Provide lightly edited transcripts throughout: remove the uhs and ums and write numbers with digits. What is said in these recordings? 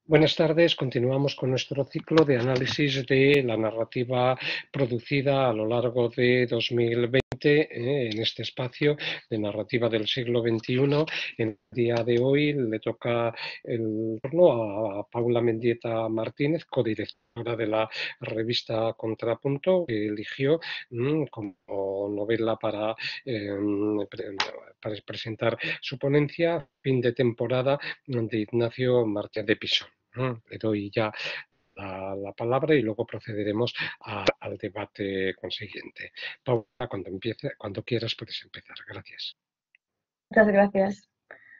Buenas tardes, continuamos con nuestro ciclo de análisis de la narrativa producida a lo largo de 2020 en este espacio de narrativa del siglo XXI. En el día de hoy le toca el turno a Paula Mendieta Martínez, codirectora de la revista Contrapunto, que eligió como novela para presentar su ponencia, Fin de temporada, de Ignacio Martínez de Pisón. Le doy ya la palabra y luego procederemos al debate consiguiente. Paula, cuando quieras puedes empezar. Gracias. Muchas gracias.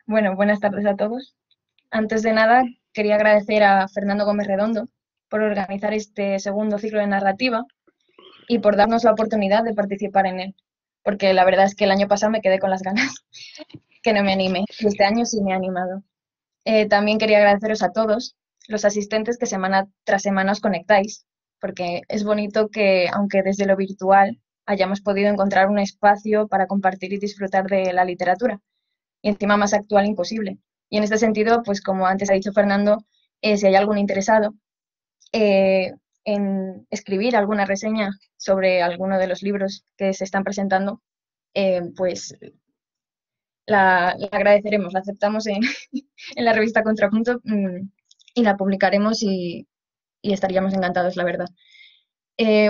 Bueno, buenas tardes a todos. Antes de nada, quería agradecer a Fernando Gómez Redondo por organizar este segundo ciclo de narrativa y por darnos la oportunidad de participar en él, porque la verdad es que el año pasado me quedé con las ganas que no me animé y este año sí me he animado. También quería agradeceros a todos los asistentes que semana tras semana os conectáis, porque es bonito que, aunque desde lo virtual, hayamos podido encontrar un espacio para compartir y disfrutar de la literatura, y encima más actual imposible. Y en este sentido, pues como antes ha dicho Fernando, si hay algún interesado en escribir alguna reseña sobre alguno de los libros que se están presentando, pues la agradeceremos, la aceptamos en, en la revista Contrapunto y la publicaremos y estaríamos encantados, la verdad.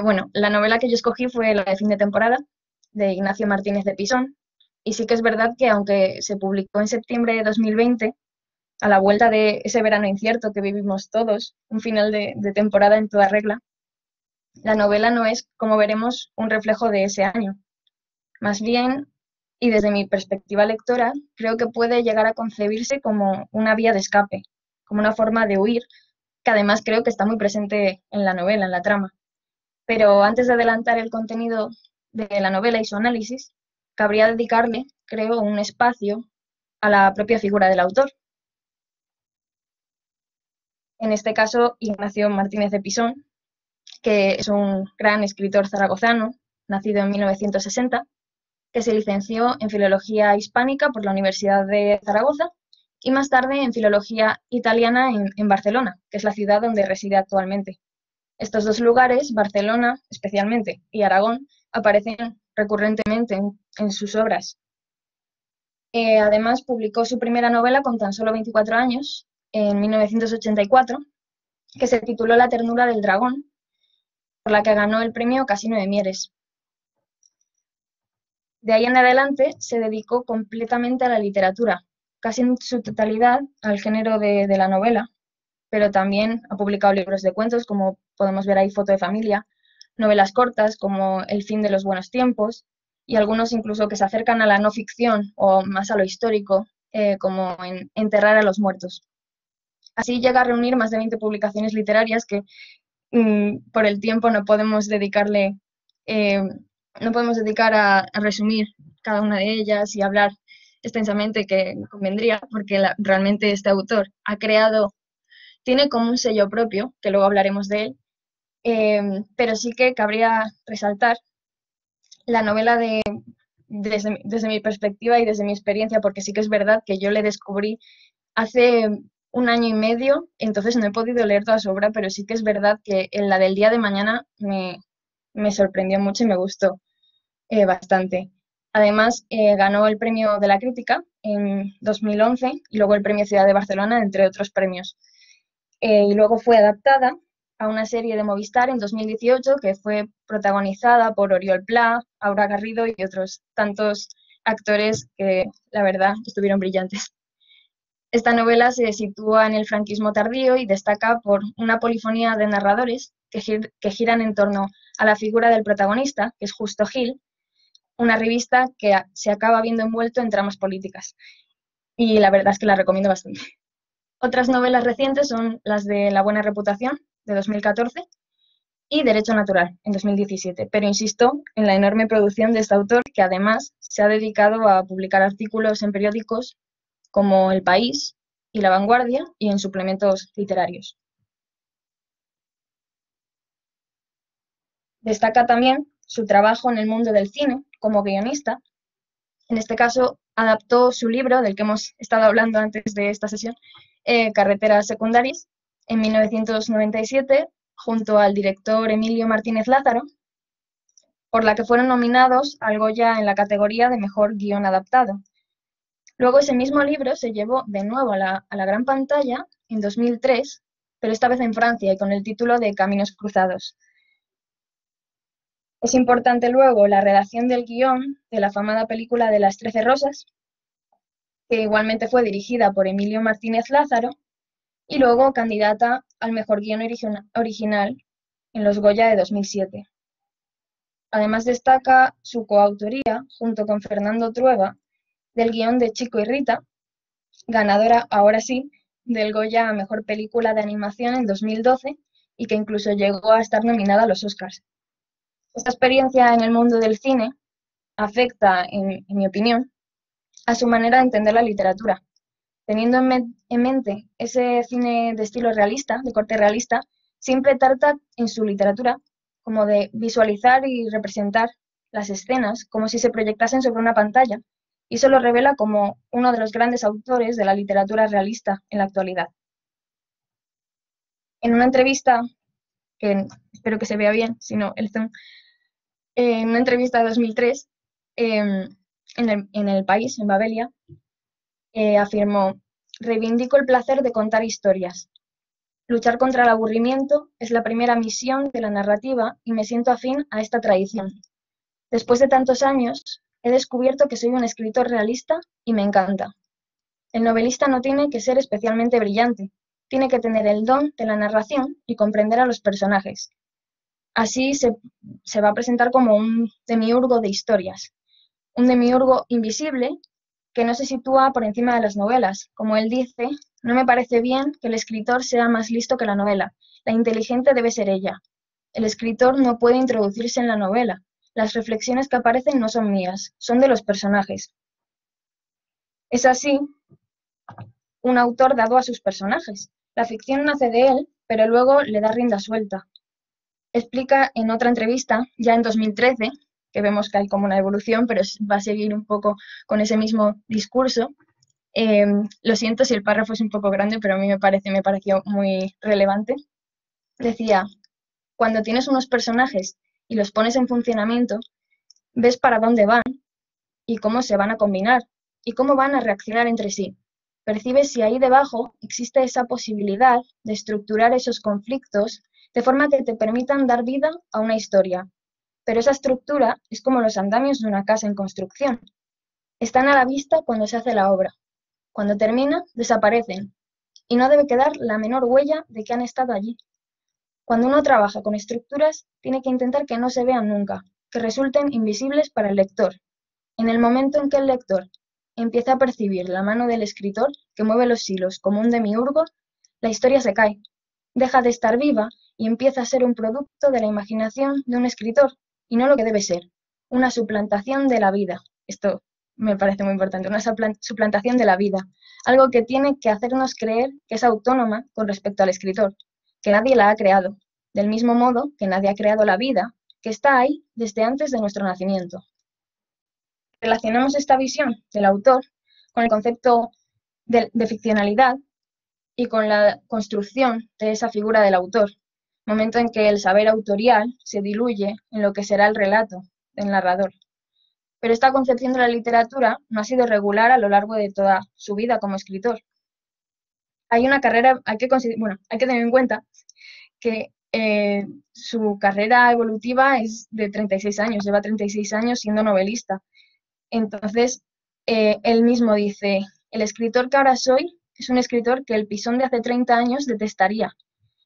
Bueno, la novela que yo escogí fue la de Fin de temporada, de Ignacio Martínez de Pisón, y sí que es verdad que aunque se publicó en septiembre de 2020, a la vuelta de ese verano incierto que vivimos todos, un final de temporada en toda regla, la novela no es, como veremos, un reflejo de ese año. Más bien, y desde mi perspectiva lectora, creo que puede llegar a concebirse como una vía de escape, como una forma de huir, que además creo que está muy presente en la novela, en la trama. Pero antes de adelantar el contenido de la novela y su análisis, cabría dedicarle, creo, un espacio a la propia figura del autor. En este caso, Ignacio Martínez de Pisón, que es un gran escritor zaragozano, nacido en 1960, que se licenció en Filología Hispánica por la Universidad de Zaragoza y más tarde en Filología Italiana en Barcelona, que es la ciudad donde reside actualmente. Estos dos lugares, Barcelona especialmente y Aragón, aparecen recurrentemente en sus obras. Además, publicó su primera novela con tan solo 24 años, en 1984, que se tituló La ternura del dragón, por la que ganó el premio Casino de Mieres. De ahí en adelante se dedicó completamente a la literatura, casi en su totalidad al género de la novela, pero también ha publicado libros de cuentos, como podemos ver ahí, Foto de familia, novelas cortas como El fin de los buenos tiempos, y algunos incluso que se acercan a la no ficción o más a lo histórico, como en Enterrar a los muertos. Así llega a reunir más de 20 publicaciones literarias que por el tiempo eh, no podemos dedicar a resumir cada una de ellas y hablar extensamente, que convendría, porque realmente este autor tiene como un sello propio, que luego hablaremos de él, pero sí que cabría resaltar la novela desde mi perspectiva y desde mi experiencia, porque sí que es verdad que yo le descubrí hace un año y medio, entonces no he podido leer toda su obra, pero sí que es verdad que en la del día de mañana me sorprendió mucho y me gustó bastante. Además, ganó el premio de la crítica en 2011 y luego el premio Ciudad de Barcelona, entre otros premios. Y luego fue adaptada a una serie de Movistar en 2018 que fue protagonizada por Oriol Pla, Aura Garrido y otros tantos actores que, la verdad, estuvieron brillantes. Esta novela se sitúa en el franquismo tardío y destaca por una polifonía de narradores que giran en torno a la figura del protagonista, que es Justo Gil, una revista que se acaba viendo envuelto en tramas políticas. Y la verdad es que la recomiendo bastante. Otras novelas recientes son las de La buena reputación, de 2014, y Derecho natural, en 2017. Pero insisto en la enorme producción de este autor, que además se ha dedicado a publicar artículos en periódicos como El País y La Vanguardia y en suplementos literarios. Destaca también su trabajo en el mundo del cine como guionista. En este caso adaptó su libro, del que hemos estado hablando antes de esta sesión, Carreteras secundarias, en 1997, junto al director Emilio Martínez Lázaro, por la que fueron nominados al Goya en la categoría de Mejor Guión Adaptado. Luego ese mismo libro se llevó de nuevo a la gran pantalla en 2003, pero esta vez en Francia y con el título de Caminos cruzados. Es importante luego la redacción del guión de la afamada película de Las 13 Rosas, que igualmente fue dirigida por Emilio Martínez Lázaro, y luego candidata al Mejor Guión Original en los Goya de 2007. Además destaca su coautoría, junto con Fernando Trueba, del guión de Chico y Rita, ganadora, ahora sí, del Goya a Mejor Película de Animación en 2012 y que incluso llegó a estar nominada a los Oscars. Esta experiencia en el mundo del cine afecta, en mi opinión, a su manera de entender la literatura. Teniendo en mente ese cine de estilo realista, de corte realista, siempre trata en su literatura como de visualizar y representar las escenas como si se proyectasen sobre una pantalla, y eso lo revela como uno de los grandes autores de la literatura realista en la actualidad. En una entrevista, que espero que se vea bien, si no, el zoom, en una entrevista de 2003, en El País, en Babelia, afirmó: reivindico el placer de contar historias. Luchar contra el aburrimiento es la primera misión de la narrativa y me siento afín a esta tradición. Después de tantos años, he descubierto que soy un escritor realista y me encanta. El novelista no tiene que ser especialmente brillante, tiene que tener el don de la narración y comprender a los personajes. Así se va a presentar como un demiurgo de historias, un demiurgo invisible que no se sitúa por encima de las novelas. Como él dice, no me parece bien que el escritor sea más listo que la novela. La inteligente debe ser ella. El escritor no puede introducirse en la novela. Las reflexiones que aparecen no son mías, son de los personajes. Es así un autor dado a sus personajes. La ficción nace de él, pero luego le da rienda suelta. Explica en otra entrevista, ya en 2013, que vemos que hay como una evolución, pero va a seguir un poco con ese mismo discurso. Lo siento si el párrafo es un poco grande, pero a mí me pareció muy relevante. Decía: cuando tienes unos personajes y los pones en funcionamiento, ves para dónde van y cómo se van a combinar y cómo van a reaccionar entre sí. Percibes si ahí debajo existe esa posibilidad de estructurar esos conflictos de forma que te permitan dar vida a una historia. Pero esa estructura es como los andamios de una casa en construcción. Están a la vista cuando se hace la obra. Cuando termina, desaparecen, y no debe quedar la menor huella de que han estado allí. Cuando uno trabaja con estructuras, tiene que intentar que no se vean nunca, que resulten invisibles para el lector. En el momento en que el lector empieza a percibir la mano del escritor que mueve los hilos como un demiurgo, la historia se cae, deja de estar viva y empieza a ser un producto de la imaginación de un escritor, y no lo que debe ser, una suplantación de la vida. Esto me parece muy importante, una suplantación de la vida, algo que tiene que hacernos creer que es autónoma con respecto al escritor, que nadie la ha creado, del mismo modo que nadie ha creado la vida, que está ahí desde antes de nuestro nacimiento. Relacionamos esta visión del autor con el concepto de ficcionalidad y con la construcción de esa figura del autor, momento en que el saber autorial se diluye en lo que será el relato del narrador. Pero esta concepción de la literatura no ha sido regular a lo largo de toda su vida como escritor. Hay una carrera, hay que tener en cuenta que su carrera evolutiva es de 36 años, lleva 36 años siendo novelista. Entonces, él mismo dice: el escritor que ahora soy es un escritor que el Pisón de hace 30 años detestaría.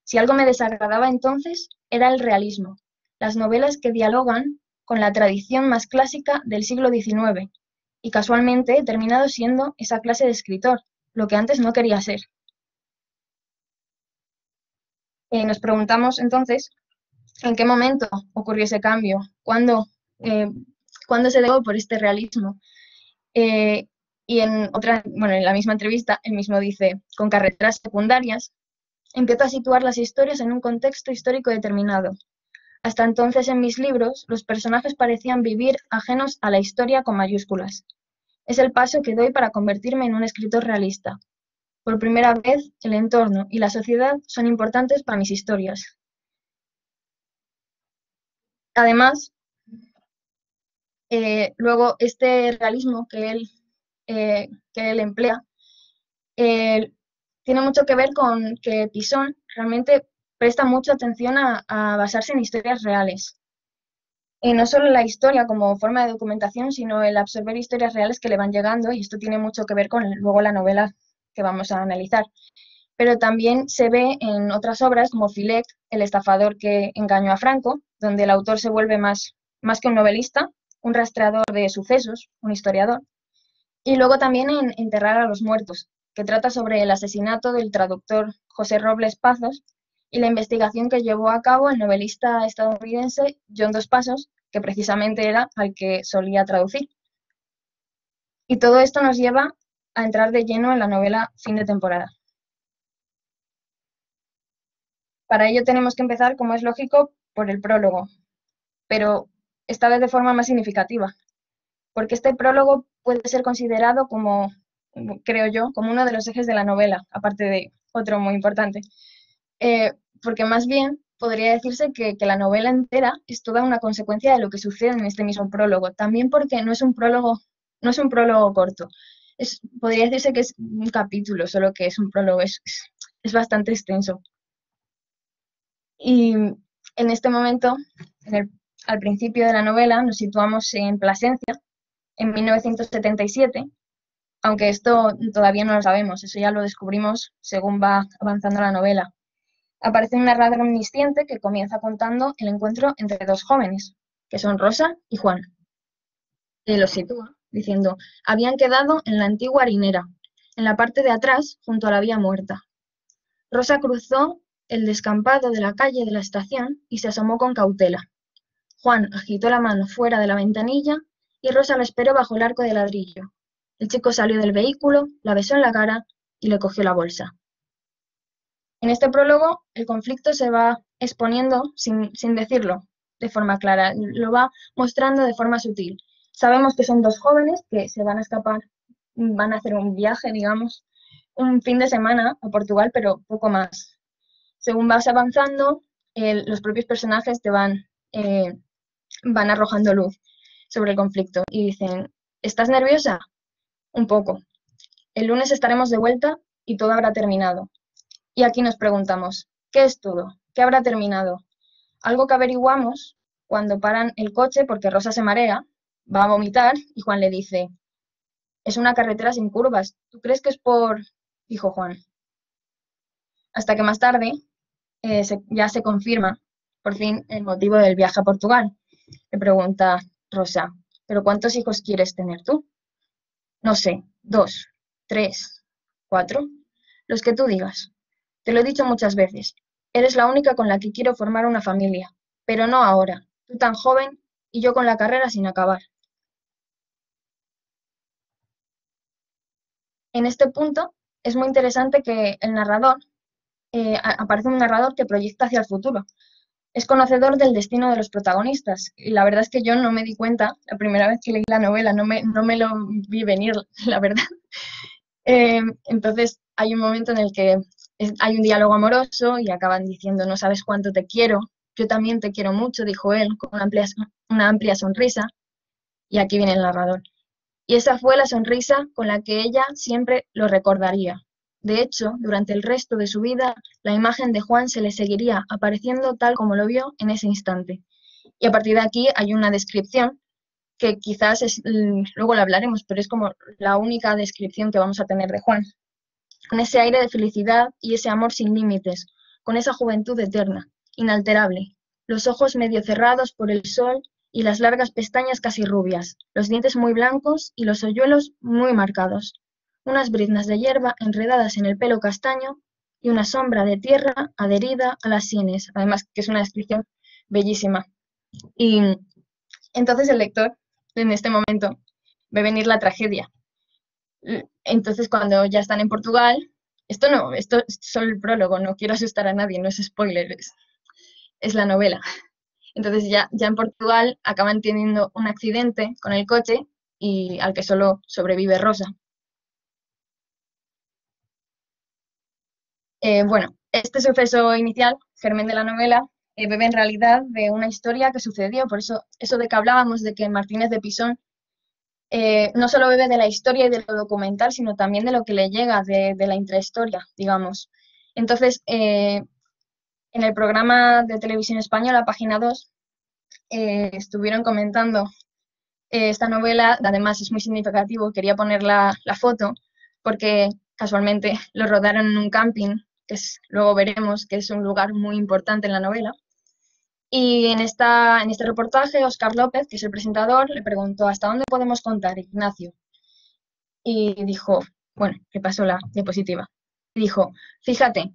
Si algo me desagradaba entonces, era el realismo, las novelas que dialogan con la tradición más clásica del siglo XIX, y casualmente he terminado siendo esa clase de escritor, lo que antes no quería ser. Nos preguntamos entonces en qué momento ocurrió ese cambio, cuándo se dio por este realismo. Y en la misma entrevista, él mismo dice: con Carreteras secundarias, empiezo a situar las historias en un contexto histórico determinado. Hasta entonces en mis libros, los personajes parecían vivir ajenos a la historia con mayúsculas. Es el paso que doy para convertirme en un escritor realista. Por primera vez, el entorno y la sociedad son importantes para mis historias. Además, luego este realismo que él emplea eh, tiene mucho que ver con que Pisón realmente presta mucha atención a basarse en historias reales. No solo la historia como forma de documentación, sino el absorber historias reales que le van llegando, y esto tiene mucho que ver con luego la novela que vamos a analizar. Pero también se ve en otras obras como Filet, el estafador que engañó a Franco, donde el autor se vuelve más que un novelista, un rastreador de sucesos, un historiador. Y luego también en Enterrar a los muertos, que trata sobre el asesinato del traductor José Robles Pazos y la investigación que llevó a cabo el novelista estadounidense John Dos Passos, que precisamente era al que solía traducir. Y todo esto nos lleva a entrar de lleno en la novela Fin de temporada. Para ello tenemos que empezar, como es lógico, por el prólogo, pero esta vez de forma más significativa, porque este prólogo puede ser considerado como, creo yo, como uno de los ejes de la novela, aparte de otro muy importante, porque más bien podría decirse que la novela entera es toda una consecuencia de lo que sucede en este mismo prólogo, también porque no es un prólogo corto, podría decirse que es un capítulo, solo que es un prólogo, es bastante extenso. Y en este momento, al principio de la novela, nos situamos en Plasencia, en 1977, aunque esto todavía no lo sabemos, eso ya lo descubrimos según va avanzando la novela. Aparece un narrador omnisciente que comienza contando el encuentro entre dos jóvenes, que son Rosa y Juan. Y los sitúa diciendo, habían quedado en la antigua harinera, en la parte de atrás, junto a la vía muerta. Rosa cruzó el descampado de la calle de la estación y se asomó con cautela. Juan agitó la mano fuera de la ventanilla y Rosa lo esperó bajo el arco de ladrillo. El chico salió del vehículo, la besó en la cara y le cogió la bolsa. En este prólogo, el conflicto se va exponiendo sin decirlo de forma clara, lo va mostrando de forma sutil. Sabemos que son dos jóvenes que se van a escapar, van a hacer un viaje, digamos, un fin de semana a Portugal, pero poco más. Según vas avanzando, los propios personajes te van arrojando luz sobre el conflicto y dicen, ¿estás nerviosa? Un poco. El lunes estaremos de vuelta y todo habrá terminado. Y aquí nos preguntamos, ¿qué es todo? ¿Qué habrá terminado? Algo que averiguamos cuando paran el coche porque Rosa se marea, va a vomitar y Juan le dice, es una carretera sin curvas, ¿tú crees que es por...? Dijo Juan. Hasta que más tarde ya se confirma, por fin, el motivo del viaje a Portugal. Le pregunta Rosa, ¿pero cuántos hijos quieres tener tú? No sé, 2, 3, 4, los que tú digas. Te lo he dicho muchas veces, eres la única con la que quiero formar una familia, pero no ahora, tú tan joven y yo con la carrera sin acabar. En este punto es muy interesante que el narrador, aparece un narrador que proyecta hacia el futuro. Es conocedor del destino de los protagonistas y la verdad es que yo no me di cuenta, la primera vez que leí la novela no me lo vi venir, la verdad. Entonces hay un momento en el que hay un diálogo amoroso y acaban diciendo no sabes cuánto te quiero, yo también te quiero mucho, dijo él con una amplia sonrisa, y aquí viene el narrador. Y esa fue la sonrisa con la que ella siempre lo recordaría. De hecho, durante el resto de su vida, la imagen de Juan se le seguiría apareciendo tal como lo vio en ese instante. Y a partir de aquí hay una descripción que quizás luego lo hablaremos, pero es como la única descripción que vamos a tener de Juan. Con ese aire de felicidad y ese amor sin límites, con esa juventud eterna, inalterable, los ojos medio cerrados por el sol y las largas pestañas casi rubias, los dientes muy blancos y los hoyuelos muy marcados, unas briznas de hierba enredadas en el pelo castaño y una sombra de tierra adherida a las sienes, además que es una descripción bellísima. Y entonces el lector, en este momento, ve venir la tragedia. Entonces cuando ya están en Portugal, esto es solo el prólogo, no quiero asustar a nadie, no es spoiler, es la novela. Entonces ya en Portugal acaban teniendo un accidente con el coche y al que solo sobrevive Rosa. Bueno, este suceso inicial, germen de la novela, bebe en realidad de una historia que sucedió, por eso de que hablábamos de que Martínez de Pisón no solo bebe de la historia y de lo documental, sino también de lo que le llega de la intrahistoria, digamos. Entonces, en el programa de televisión española, Página 2, estuvieron comentando esta novela, además es muy significativo, quería poner la foto, porque casualmente lo rodaron en un camping, luego veremos que es un lugar muy importante en la novela. Y en este reportaje, Óscar López, que es el presentador, le preguntó ¿hasta dónde podemos contar, Ignacio? Y dijo, bueno, le pasó la diapositiva. Y dijo, fíjate,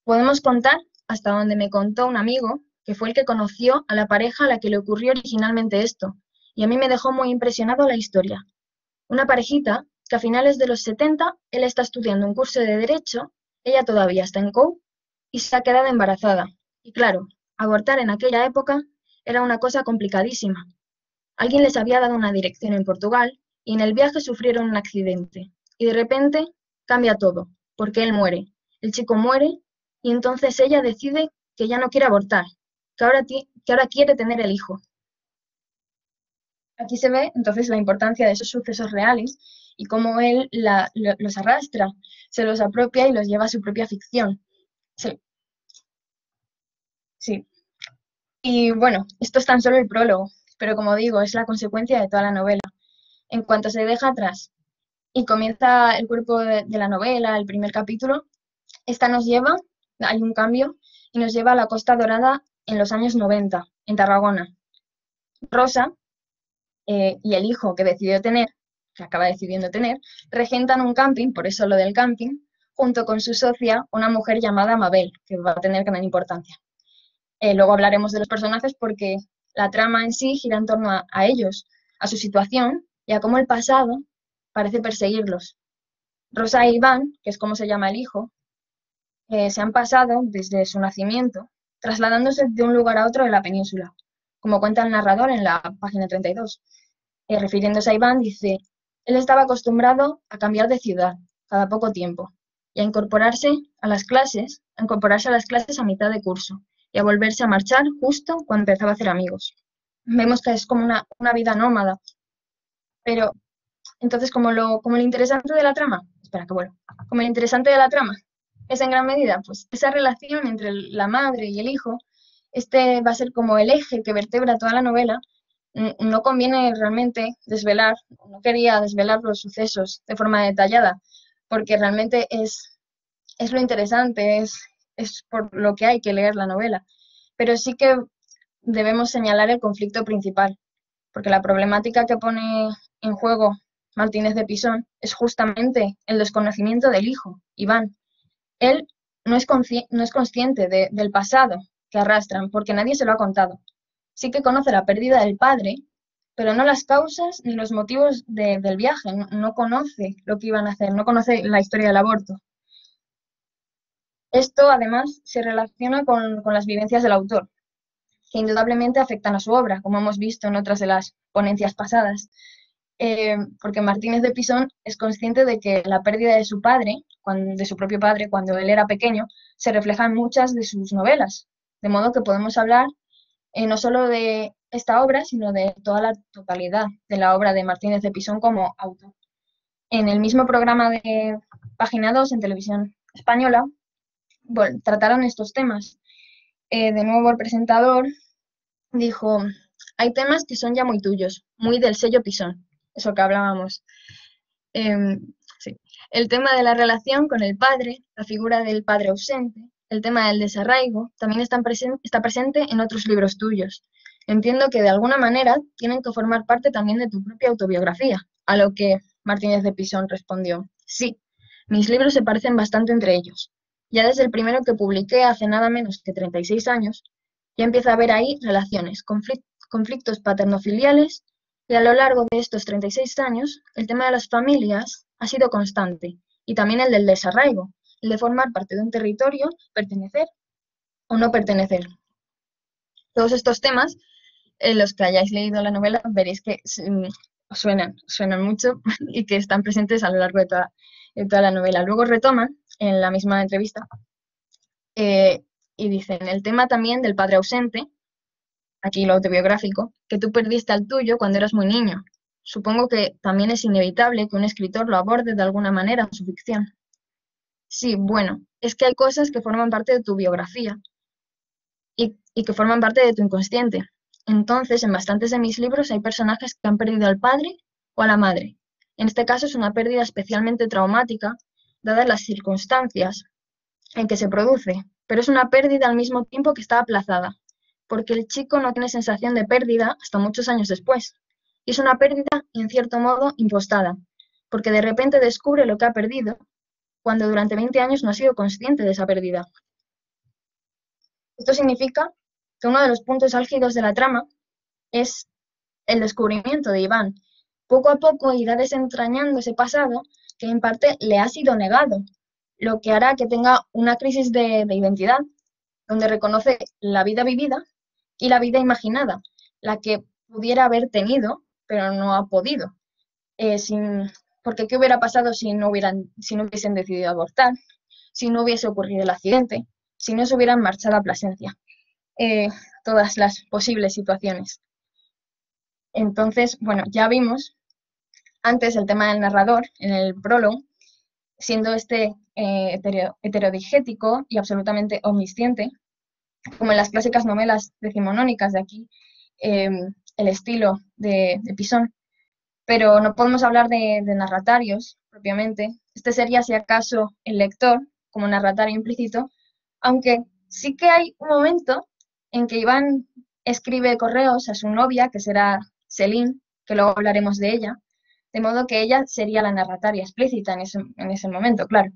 podemos contar hasta donde me contó un amigo, que fue el que conoció a la pareja a la que le ocurrió originalmente esto. Y a mí me dejó muy impresionado la historia. Una parejita que a finales de los 70 él está estudiando un curso de Derecho, ella todavía está en COU y se ha quedado embarazada. Y claro, abortar en aquella época era una cosa complicadísima. Alguien les había dado una dirección en Portugal y en el viaje sufrieron un accidente. Y de repente cambia todo, porque él muere. El chico muere y entonces ella decide que ya no quiere abortar, que ahora quiere tener el hijo. Aquí se ve entonces la importancia de esos sucesos reales y cómo él los arrastra, se los apropia y los lleva a su propia ficción. Sí, sí. Y bueno, esto es tan solo el prólogo, pero como digo, es la consecuencia de toda la novela. En cuanto se deja atrás y comienza el cuerpo de la novela, el primer capítulo, esta nos lleva, hay un cambio, y nos lleva a la Costa Dorada en los años 90, en Tarragona. Rosa y el hijo que decidió tener, que acaba decidiendo tener, regentan un camping, por eso lo del camping, junto con su socia, una mujer llamada Mabel, que va a tener gran importancia. Luego hablaremos de los personajes porque la trama en sí gira en torno a ellos, a su situación y a cómo el pasado parece perseguirlos. Rosa e Iván, que es como se llama el hijo, se han pasado desde su nacimiento, trasladándose de un lugar a otro de la península, como cuenta el narrador en la página 32. Refiriéndose a Iván, dice, él estaba acostumbrado a cambiar de ciudad cada poco tiempo y a incorporarse a las clases, a mitad de curso y a volverse a marchar justo cuando empezaba a hacer amigos. Vemos que es como una vida nómada, pero entonces como lo interesante de la trama, como lo interesante de la trama es en gran medida pues esa relación entre la madre y el hijo, este va a ser como el eje que vertebra toda la novela. No conviene realmente desvelar, no quería desvelar los sucesos de forma detallada, porque realmente es lo interesante, es por lo que hay que leer la novela. Pero sí que debemos señalar el conflicto principal, porque la problemática que pone en juego Martínez de Pisón es justamente el desconocimiento del hijo, Iván. Él no es consciente del pasado que arrastran, porque nadie se lo ha contado. Sí que conoce la pérdida del padre, pero no las causas ni los motivos del viaje, no conoce lo que iban a hacer, no conoce la historia del aborto. Esto, además, se relaciona con las vivencias del autor, que indudablemente afectan a su obra, como hemos visto en otras de las ponencias pasadas, porque Martínez de Pisón es consciente de que la pérdida de su padre, de su propio padre, cuando él era pequeño, se refleja en muchas de sus novelas, de modo que podemos hablar no solo de esta obra, sino de toda la totalidad de la obra de Martínez de Pisón como autor. En el mismo programa de Página 2, en televisión española, trataron estos temas. De nuevo, el presentador dijo, hay temas que son ya muy tuyos, muy del sello Pisón, eso que hablábamos. Sí. El tema de la relación con el padre, la figura del padre ausente, el tema del desarraigo, también está presente en otros libros tuyos. Entiendo que de alguna manera tienen que formar parte también de tu propia autobiografía, a lo que Martínez de Pisón respondió, sí, mis libros se parecen bastante entre ellos. Ya desde el primero que publiqué hace nada menos que 36 años, ya empieza a haber ahí relaciones, conflictos paternofiliales, y a lo largo de estos 36 años, el tema de las familias ha sido constante, y también el del desarraigo, el de formar parte de un territorio, pertenecer o no pertenecer. Todos estos temas, los que hayáis leído la novela, veréis que suenan mucho y que están presentes a lo largo de toda la novela. Luego retoman en la misma entrevista y dicen, el tema también del padre ausente, aquí lo autobiográfico, que tú perdiste al tuyo cuando eras muy niño. Supongo que también es inevitable que un escritor lo aborde de alguna manera en su ficción. Sí, bueno, es que hay cosas que forman parte de tu biografía y que forman parte de tu inconsciente. Entonces, en bastantes de mis libros hay personajes que han perdido al padre o a la madre. En este caso es una pérdida especialmente traumática, dadas las circunstancias en que se produce, pero es una pérdida al mismo tiempo que está aplazada, porque el chico no tiene sensación de pérdida hasta muchos años después. Y es una pérdida, en cierto modo, impostada, porque de repente descubre lo que ha perdido, cuando durante 20 años no ha sido consciente de esa pérdida. Esto significa que uno de los puntos álgidos de la trama es el descubrimiento de Iván. Poco a poco irá desentrañando ese pasado que en parte le ha sido negado, lo que hará que tenga una crisis de identidad, donde reconoce la vida vivida y la vida imaginada, la que pudiera haber tenido, pero no ha podido. Porque ¿qué hubiera pasado si no hubiesen decidido abortar? Si no hubiese ocurrido el accidente, si no se hubieran marchado a Plasencia. Todas las posibles situaciones. Entonces, bueno, ya vimos antes el tema del narrador en el prólogo, siendo heterodigético y absolutamente omnisciente, como en las clásicas novelas decimonónicas de aquí, el estilo de Pisón. Pero no podemos hablar de narratarios propiamente. Este sería, si acaso, el lector como narratario implícito, aunque sí que hay un momento en que Iván escribe correos a su novia, que será Celine, que luego hablaremos de ella, de modo que ella sería la narrataria explícita en ese momento, claro.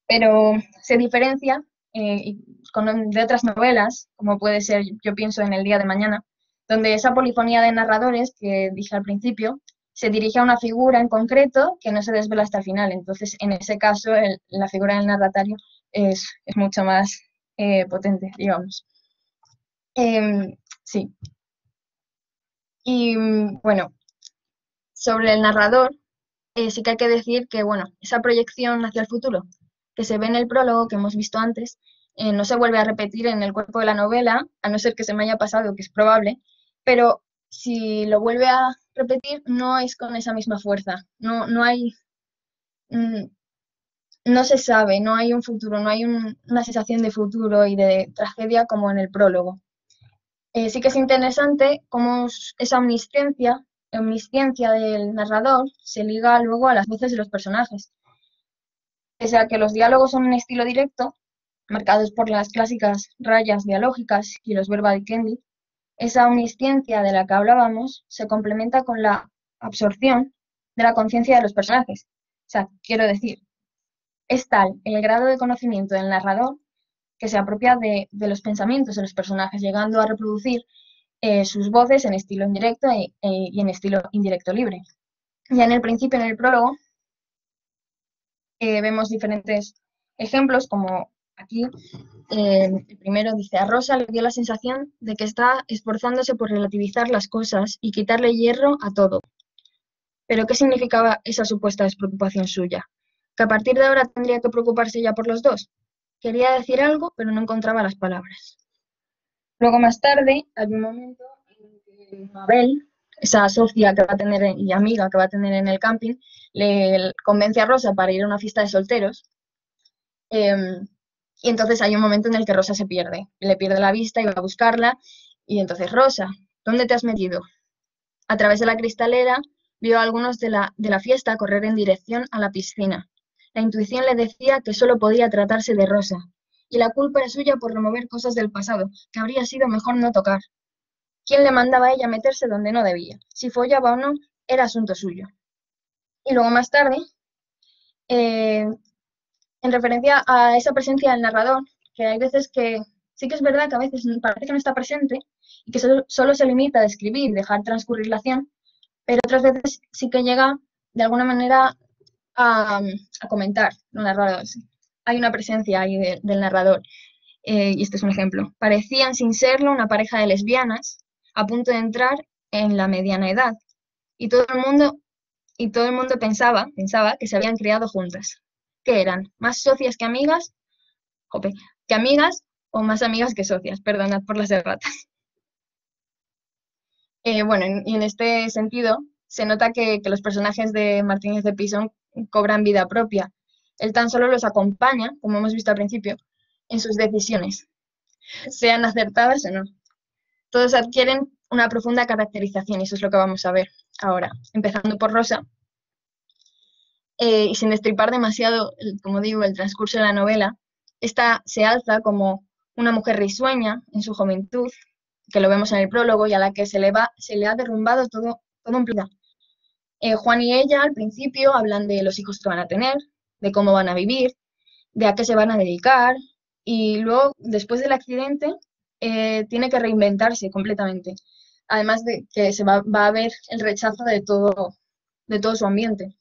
Pero se diferencia de otras novelas, como puede ser, yo pienso, en El día de mañana, donde esa polifonía de narradores que dije al principio se dirige a una figura en concreto que no se desvela hasta el final. Entonces, en ese caso, la figura del narratario es mucho más potente, digamos. Sí. Y bueno, sobre el narrador, sí que hay que decir que, bueno, esa proyección hacia el futuro que se ve en el prólogo que hemos visto antes, no se vuelve a repetir en el cuerpo de la novela, a no ser que se me haya pasado, que es probable, pero si lo vuelve a repetir no es con esa misma fuerza, no hay, no se sabe, no hay un futuro, no hay una sensación de futuro y de tragedia como en el prólogo. Sí que es interesante cómo esa omnisciencia del narrador se liga luego a las voces de los personajes. Pese a que los diálogos son en estilo directo, marcados por las clásicas rayas dialógicas y los verba dicendi, esa omnisciencia de la que hablábamos se complementa con la absorción de la conciencia de los personajes. O sea, quiero decir, es tal el grado de conocimiento del narrador que se apropia de los pensamientos de los personajes, llegando a reproducir sus voces en estilo indirecto y en estilo indirecto libre. Ya en el principio, en el prólogo, vemos diferentes ejemplos, como aquí el primero dice, a Rosa le dio la sensación de que está esforzándose por relativizar las cosas y quitarle hierro a todo. ¿Pero qué significaba esa supuesta despreocupación suya? ¿Que a partir de ahora tendría que preocuparse ya por los dos? Quería decir algo, pero no encontraba las palabras. Luego más tarde hay un momento en que Mabel, esa socia que va a tener y amiga que va a tener en el camping, le convence a Rosa para ir a una fiesta de solteros. Y entonces hay un momento en el que Rosa se pierde, le pierde la vista y va a buscarla. Y entonces, Rosa, ¿dónde te has metido? A través de la cristalera vio a algunos de la fiesta correr en dirección a la piscina. La intuición le decía que solo podía tratarse de Rosa, y la culpa era suya por remover cosas del pasado, que habría sido mejor no tocar. ¿Quién le mandaba a ella meterse donde no debía? Si follaba o no, era asunto suyo. Y luego más tarde, en referencia a esa presencia del narrador, que hay veces que sí que es verdad que a veces parece que no está presente y que solo se limita a describir, dejar transcurrir la acción, pero otras veces sí que llega de alguna manera a comentar los narradores. Hay una presencia ahí del narrador, y este es un ejemplo. Parecían, sin serlo, una pareja de lesbianas a punto de entrar en la mediana edad, y todo el mundo pensaba que se habían criado juntas. ¿Qué eran? ¿Más socias que amigas? Jope, que amigas o más amigas que socias, perdonad por las erratas. Bueno, y en este sentido se nota que los personajes de Martínez de Pisón cobran vida propia. Él tan solo los acompaña, como hemos visto al principio, en sus decisiones, sean acertadas o no. Todos adquieren una profunda caracterización y eso es lo que vamos a ver ahora, empezando por Rosa. Y sin destripar demasiado, como digo, el transcurso de la novela, esta se alza como una mujer risueña en su juventud, que lo vemos en el prólogo, y a la que se le ha derrumbado todo un plan. Juan y ella al principio hablan de los hijos que van a tener, de cómo van a vivir, de a qué se van a dedicar, y luego, después del accidente, tiene que reinventarse completamente. Además de que va a ver el rechazo de todo su ambiente.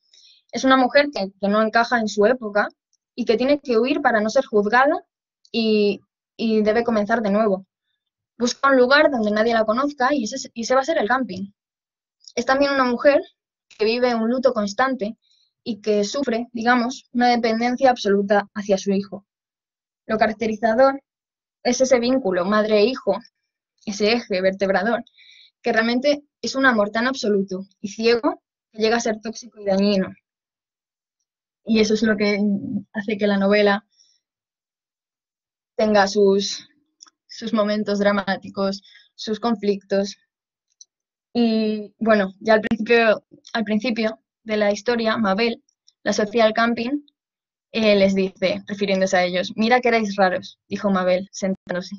Es una mujer que no encaja en su época y que tiene que huir para no ser juzgada y debe comenzar de nuevo. Busca un lugar donde nadie la conozca y ese va a ser el camping. Es también una mujer que vive un luto constante y que sufre, digamos, una dependencia absoluta hacia su hijo. Lo caracterizador es ese vínculo madre-hijo, ese eje vertebrador, que realmente es un amor tan absoluto y ciego que llega a ser tóxico y dañino. Y eso es lo que hace que la novela tenga sus momentos dramáticos, sus conflictos. Y bueno, ya al principio de la historia, Mabel, la socia del camping, les dice, refiriéndose a ellos: mira que erais raros, dijo Mabel, sentándose.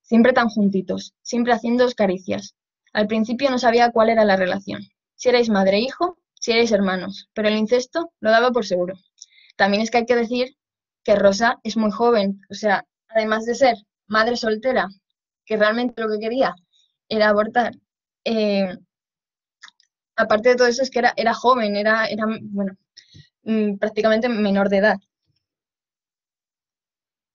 Siempre tan juntitos, siempre haciéndoos caricias. Al principio no sabía cuál era la relación, si erais madre e hijo, si erais hermanos, pero el incesto lo daba por seguro. También es que hay que decir que Rosa es muy joven, o sea, además de ser madre soltera, que realmente lo que quería era abortar, aparte de todo eso es que era joven, era bueno, prácticamente menor de edad.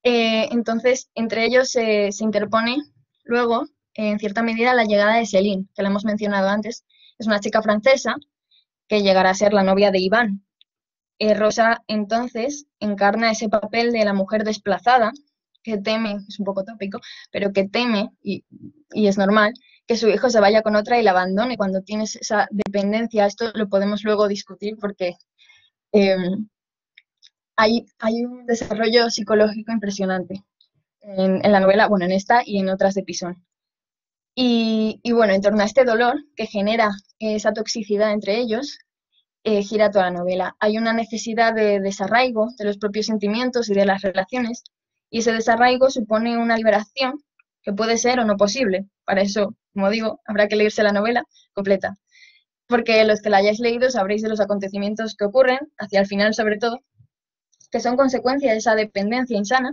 Entonces, entre ellos se interpone luego, en cierta medida, la llegada de Céline, que la hemos mencionado antes. Es una chica francesa que llegará a ser la novia de Iván. Rosa, entonces, encarna ese papel de la mujer desplazada, que teme, es un poco tópico, pero que teme, y es normal, que su hijo se vaya con otra y la abandone cuando tienes esa dependencia. Esto lo podemos luego discutir porque hay un desarrollo psicológico impresionante en la novela, bueno, en esta y en otras de Pisón. Y bueno, en torno a este dolor que genera esa toxicidad entre ellos, gira toda la novela. Hay una necesidad de desarraigo de los propios sentimientos y de las relaciones, y ese desarraigo supone una liberación que puede ser o no posible. Para eso, como digo, habrá que leerse la novela completa, porque los que la hayáis leído sabréis de los acontecimientos que ocurren, hacia el final sobre todo, que son consecuencia de esa dependencia insana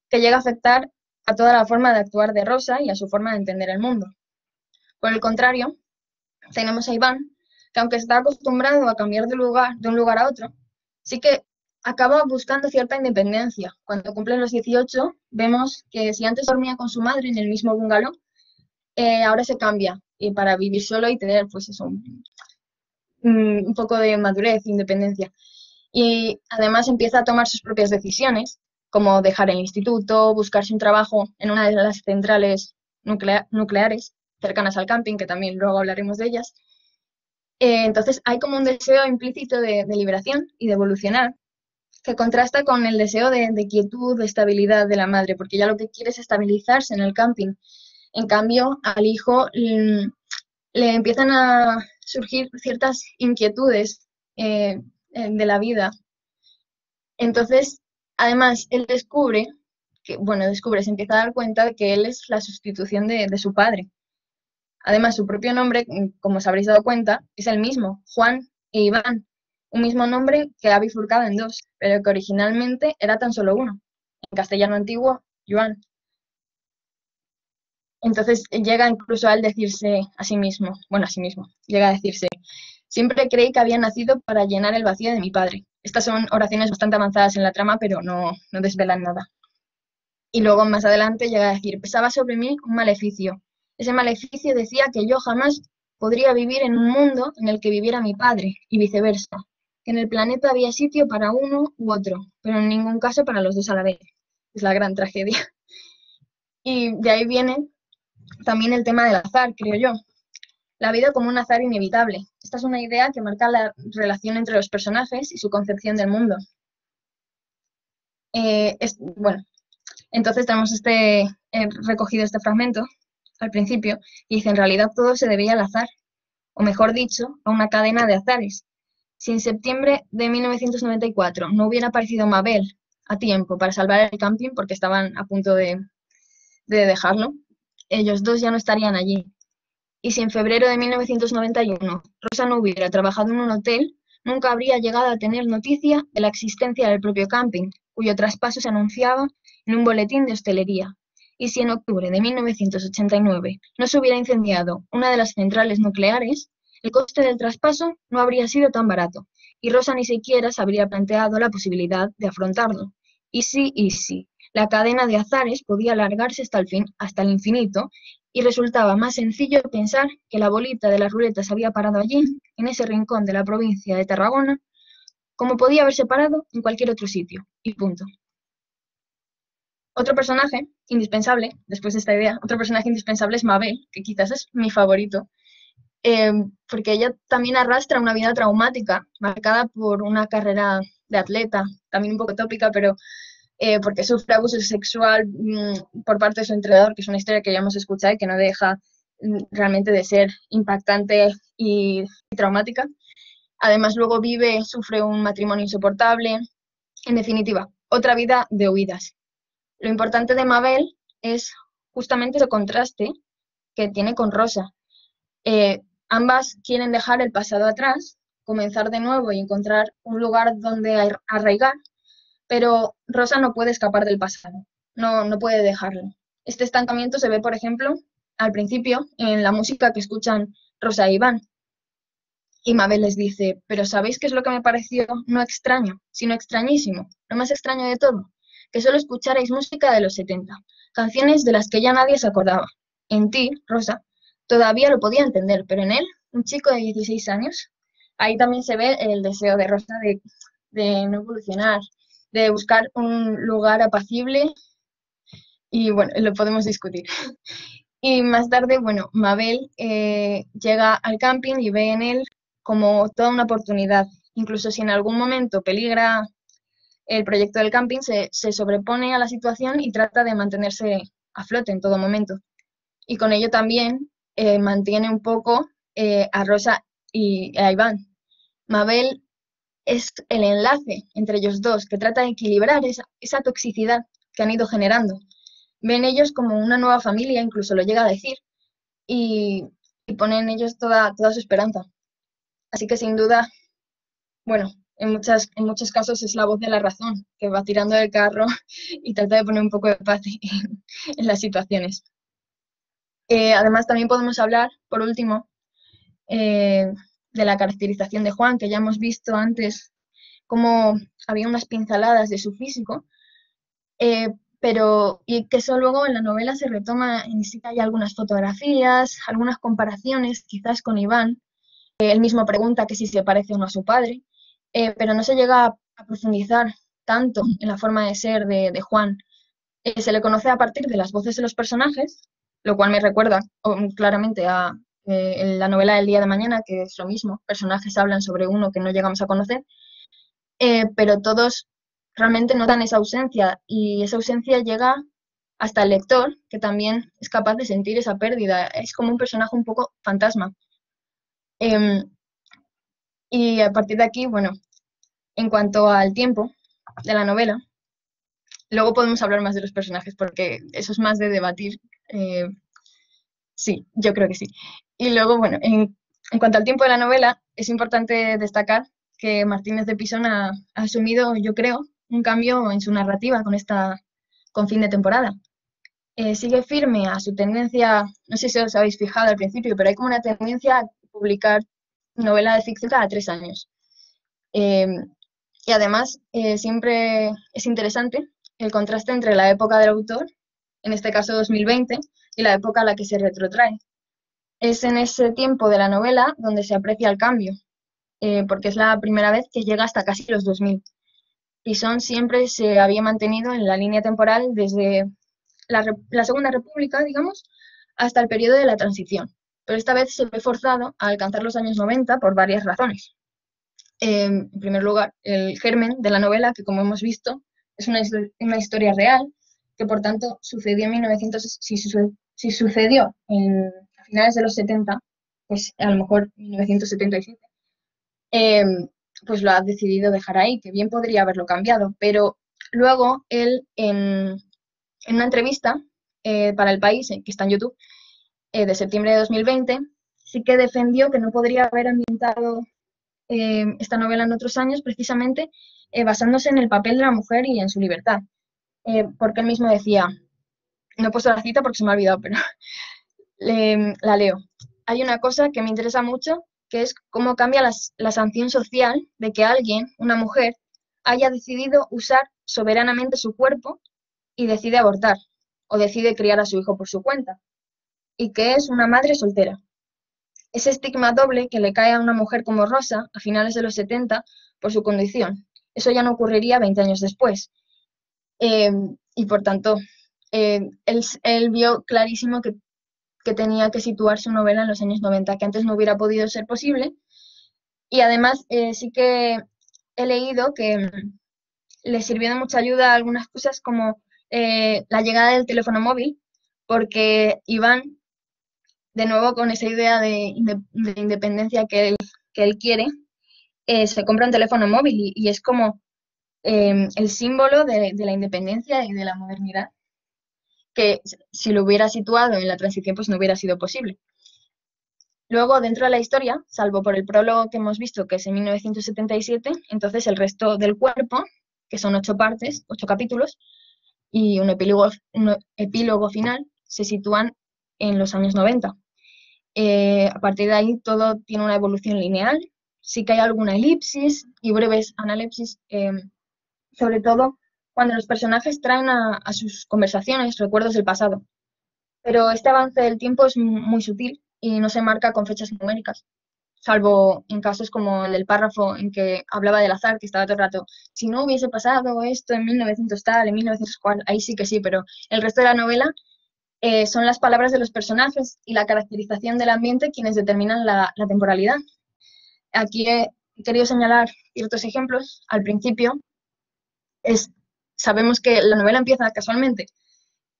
que llega a afectar a toda la forma de actuar de Rosa y a su forma de entender el mundo. Por el contrario, tenemos a Iván, que aunque está acostumbrado a cambiar de un lugar a otro, sí que acaba buscando cierta independencia. Cuando cumple los 18, vemos que si antes dormía con su madre en el mismo bungalow, ahora se cambia y para vivir solo y tener pues eso, un poco de madurez, independencia. Y además empieza a tomar sus propias decisiones, como dejar el instituto, buscarse un trabajo en una de las centrales nucleares cercanas al camping, que también luego hablaremos de ellas. Entonces hay como un deseo implícito de liberación y de evolucionar, que contrasta con el deseo de quietud, de estabilidad de la madre, porque ya lo que quiere es estabilizarse en el camping. En cambio, al hijo le empiezan a surgir ciertas inquietudes de la vida. Entonces, además, él descubre, se empieza a dar cuenta de que él es la sustitución de su padre. Además, su propio nombre, como os habréis dado cuenta, es el mismo, Juan e Iván, un mismo nombre que ha bifurcado en dos, pero que originalmente era tan solo uno, en castellano antiguo, Joan. Entonces llega incluso a él decirse a sí mismo, llega a decirse: siempre creí que había nacido para llenar el vacío de mi padre. Estas son oraciones bastante avanzadas en la trama, pero no desvelan nada. Y luego más adelante llega a decir: pesaba sobre mí un maleficio. Ese maleficio decía que yo jamás podría vivir en un mundo en el que viviera mi padre, y viceversa, que en el planeta había sitio para uno u otro, pero en ningún caso para los dos a la vez. Es la gran tragedia. Y de ahí viene también el tema del azar, creo yo. La vida como un azar inevitable. Esta es una idea que marca la relación entre los personajes y su concepción del mundo. Bueno, entonces tenemos recogido este fragmento al principio y dice, en realidad todo se debía al azar, o mejor dicho, a una cadena de azares. Si en septiembre de 1994 no hubiera aparecido Mabel a tiempo para salvar el camping porque estaban a punto de dejarlo, ellos dos ya no estarían allí. Y si en febrero de 1991 Rosa no hubiera trabajado en un hotel, nunca habría llegado a tener noticia de la existencia del propio camping, cuyo traspaso se anunciaba en un boletín de hostelería. Y si en octubre de 1989 no se hubiera incendiado una de las centrales nucleares, el coste del traspaso no habría sido tan barato, y Rosa ni siquiera se habría planteado la posibilidad de afrontarlo. Y sí, la cadena de azares podía alargarse hasta el infinito, y resultaba más sencillo pensar que la bolita de la ruleta se había parado allí, en ese rincón de la provincia de Tarragona, como podía haberse parado en cualquier otro sitio, y punto. Otro personaje indispensable, después de esta idea, otro personaje indispensable es Mabel, que quizás es mi favorito, porque ella también arrastra una vida traumática, marcada por una carrera de atleta, también un poco tópica, pero porque sufre abuso sexual por parte de su entrenador, que es una historia que ya hemos escuchado y que no deja realmente de ser impactante y traumática. Además, luego sufre un matrimonio insoportable, en definitiva, otra vida de huidas. Lo importante de Mabel es justamente ese contraste que tiene con Rosa. Ambas quieren dejar el pasado atrás, comenzar de nuevo y encontrar un lugar donde arraigar, pero Rosa no puede escapar del pasado, no puede dejarlo. Este estancamiento se ve, por ejemplo, al principio en la música que escuchan Rosa e Iván. Y Mabel les dice, pero ¿sabéis qué es lo que me pareció no extraño, sino extrañísimo? Lo más extraño de todo, que solo escucharais música de los 70, canciones de las que ya nadie se acordaba. En ti, Rosa, todavía lo podía entender, pero en él, un chico de 16 años, ahí también se ve el deseo de Rosa de no evolucionar, de buscar un lugar apacible y bueno, lo podemos discutir. Y más tarde, bueno, Mabel llega al camping y ve en él como toda una oportunidad. Incluso si en algún momento peligra el proyecto del camping, se sobrepone a la situación y trata de mantenerse a flote en todo momento. Y con ello también mantiene un poco a Rosa y a Iván. Mabel es el enlace entre ellos dos, que trata de equilibrar esa toxicidad que han ido generando. Ven ellos como una nueva familia, incluso lo llega a decir, y ponen en ellos toda su esperanza. Así que sin duda, bueno, en muchos casos es la voz de la razón, que va tirando del carro y trata de poner un poco de paz en las situaciones. Además, también podemos hablar, por último, de la caracterización de Juan, que ya hemos visto antes cómo había unas pinceladas de su físico, y que eso luego en la novela se retoma, en sí que hay algunas fotografías, algunas comparaciones, quizás con Iván. Él mismo pregunta que si se parece o no a su padre, pero no se llega a profundizar tanto en la forma de ser de Juan. Se le conoce a partir de las voces de los personajes, lo cual me recuerda claramente a la novela del día de mañana, que es lo mismo, personajes hablan sobre uno que no llegamos a conocer, pero todos realmente notan esa ausencia, y esa ausencia llega hasta el lector, que también es capaz de sentir esa pérdida. Es como un personaje un poco fantasma. Y a partir de aquí, bueno, en cuanto al tiempo de la novela, luego podemos hablar más de los personajes, porque eso es más de debatir. Sí, yo creo que sí. Y luego, bueno, en cuanto al tiempo de la novela, es importante destacar que Martínez de Pisón ha asumido, yo creo, un cambio en su narrativa con fin de temporada. Sigue firme a su tendencia, no sé si os habéis fijado al principio, pero hay como una tendencia a publicar novela de ficción cada 3 años. Y además, siempre es interesante el contraste entre la época del autor, en este caso 2020, y la época a la que se retrotrae. Es en ese tiempo de la novela donde se aprecia el cambio, porque es la primera vez que llega hasta casi los 2000. Pisón siempre se había mantenido en la línea temporal desde la Segunda República, digamos, hasta el periodo de la transición, pero esta vez se ve forzado a alcanzar los años 90 por varias razones. En primer lugar, el germen de la novela, que como hemos visto, es una historia real, que por tanto sucedió en 1900, si sucedió a finales de los 70, pues a lo mejor 1977, eh, pues lo ha decidido dejar ahí, que bien podría haberlo cambiado, pero luego él en una entrevista para El País, que está en YouTube, de septiembre de 2020, sí que defendió que no podría haber ambientado esta novela en otros años precisamente basándose en el papel de la mujer y en su libertad. Porque él mismo decía, no he puesto la cita porque se me ha olvidado, pero la leo. Hay una cosa que me interesa mucho, que es cómo cambia la sanción social de que alguien, una mujer, haya decidido usar soberanamente su cuerpo y decide abortar o decide criar a su hijo por su cuenta, y que es una madre soltera. Ese estigma doble que le cae a una mujer como Rosa a finales de los 70 por su condición. Eso ya no ocurriría 20 años después. Y por tanto, él vio clarísimo que tenía que situar su novela en los años 90, que antes no hubiera podido ser posible. Y además sí que he leído que le sirvió de mucha ayuda algunas cosas como la llegada del teléfono móvil, porque Iván, de nuevo con esa idea de independencia que él quiere, se compra un teléfono móvil y es como el símbolo de la independencia y de la modernidad, que si lo hubiera situado en la transición pues no hubiera sido posible. Luego, dentro de la historia, salvo por el prólogo que hemos visto, que es en 1977, entonces el resto del cuerpo, que son 8 partes, 8 capítulos, y un epílogo final, se sitúan en los años 90. A partir de ahí todo tiene una evolución lineal, sí que hay alguna elipsis y breves analepsis, sobre todo cuando los personajes traen a sus conversaciones recuerdos del pasado. Pero este avance del tiempo es muy sutil y no se marca con fechas numéricas, salvo en casos como el del párrafo en que hablaba del azar, que estaba todo el rato, si no hubiese pasado esto en 1900 tal, en 1900 cual, ahí sí que sí, pero el resto de la novela son las palabras de los personajes y la caracterización del ambiente quienes determinan la temporalidad. Aquí he querido señalar ciertos ejemplos. Al principio, sabemos que la novela empieza casualmente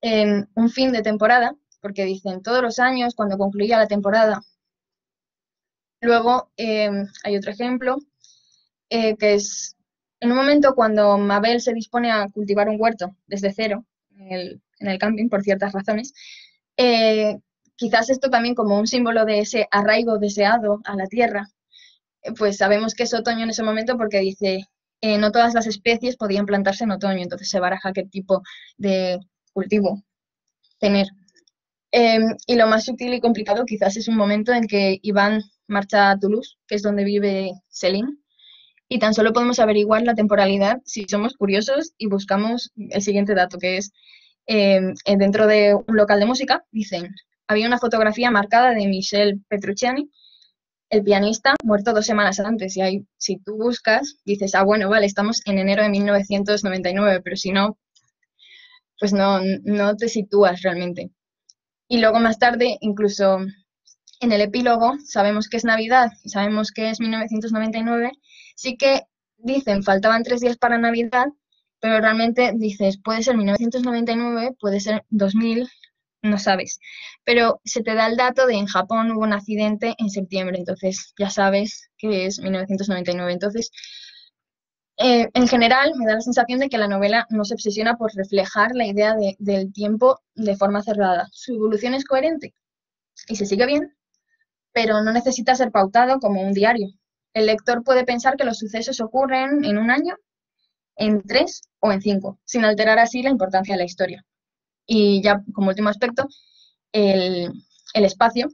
en un fin de temporada, porque dicen todos los años, cuando concluía la temporada. Luego hay otro ejemplo, que es en un momento cuando Mabel se dispone a cultivar un huerto desde cero en el camping, por ciertas razones, quizás esto también como un símbolo de ese arraigo deseado a la tierra, pues sabemos que es otoño en ese momento porque dice, no todas las especies podían plantarse en otoño, entonces se baraja qué tipo de cultivo tener. Y lo más sutil y complicado quizás es un momento en que Iván marcha a Toulouse, que es donde vive Céline, y tan solo podemos averiguar la temporalidad si somos curiosos y buscamos el siguiente dato, que es dentro de un local de música, dicen, había una fotografía marcada de Michel Petrucciani, el pianista, muerto 2 semanas antes, y ahí, si tú buscas, dices, ah, bueno, vale, estamos en enero de 1999, pero si no, pues no te sitúas realmente. Y luego más tarde, incluso en el epílogo, sabemos que es Navidad y sabemos que es 1999, sí que dicen, faltaban 3 días para Navidad, pero realmente dices, puede ser 1999, puede ser 2000, no sabes. Pero se te da el dato de en Japón hubo un accidente en septiembre, entonces ya sabes que es 1999. Entonces, en general, me da la sensación de que la novela no se obsesiona por reflejar la idea del tiempo de forma cerrada. Su evolución es coherente y se sigue bien, pero no necesita ser pautado como un diario. El lector puede pensar que los sucesos ocurren en un año, en 3 o en 5, sin alterar así la importancia de la historia. Y ya como último aspecto, el espacio,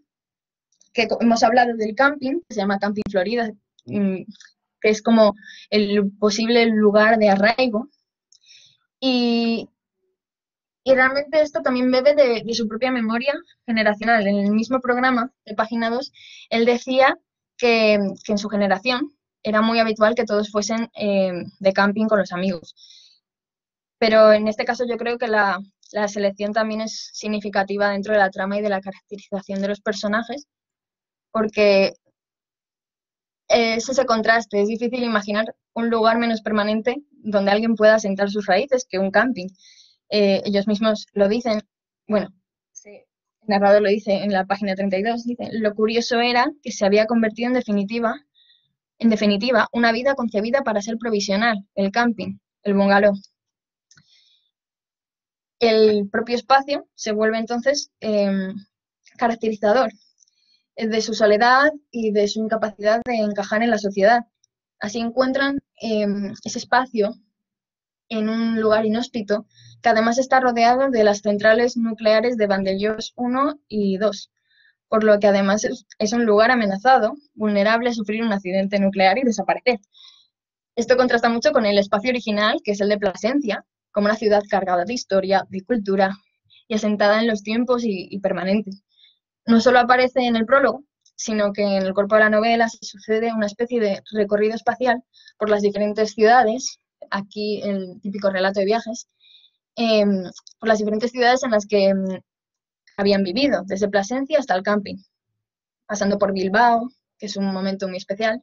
que hemos hablado del camping, que se llama Camping Florida, que es como el posible lugar de arraigo. Y Y realmente esto también bebe de su propia memoria generacional. En el mismo programa de Página 2, él decía que en su generación era muy habitual que todos fuesen de camping con los amigos. Pero en este caso yo creo que la selección también es significativa dentro de la trama y de la caracterización de los personajes, porque es ese contraste. Es difícil imaginar un lugar menos permanente donde alguien pueda sentar sus raíces que un camping. Ellos mismos lo dicen, bueno, sí, el narrador lo dice en la página 32, dice, lo curioso era que se había convertido en definitiva, una vida concebida para ser provisional, el camping, el bungalow. El propio espacio se vuelve entonces caracterizador de su soledad y de su incapacidad de encajar en la sociedad. Así encuentran ese espacio en un lugar inhóspito que además está rodeado de las centrales nucleares de Vandellós 1 y 2, por lo que además es un lugar amenazado, vulnerable a sufrir un accidente nuclear y desaparecer. Esto contrasta mucho con el espacio original, que es el de Plasencia, como una ciudad cargada de historia, de cultura y asentada en los tiempos y permanente. No solo aparece en el prólogo, sino que en el cuerpo de la novela se sucede una especie de recorrido espacial por las diferentes ciudades, aquí el típico relato de viajes, por las diferentes ciudades en las que habían vivido, desde Plasencia hasta el camping, pasando por Bilbao, que es un momento muy especial,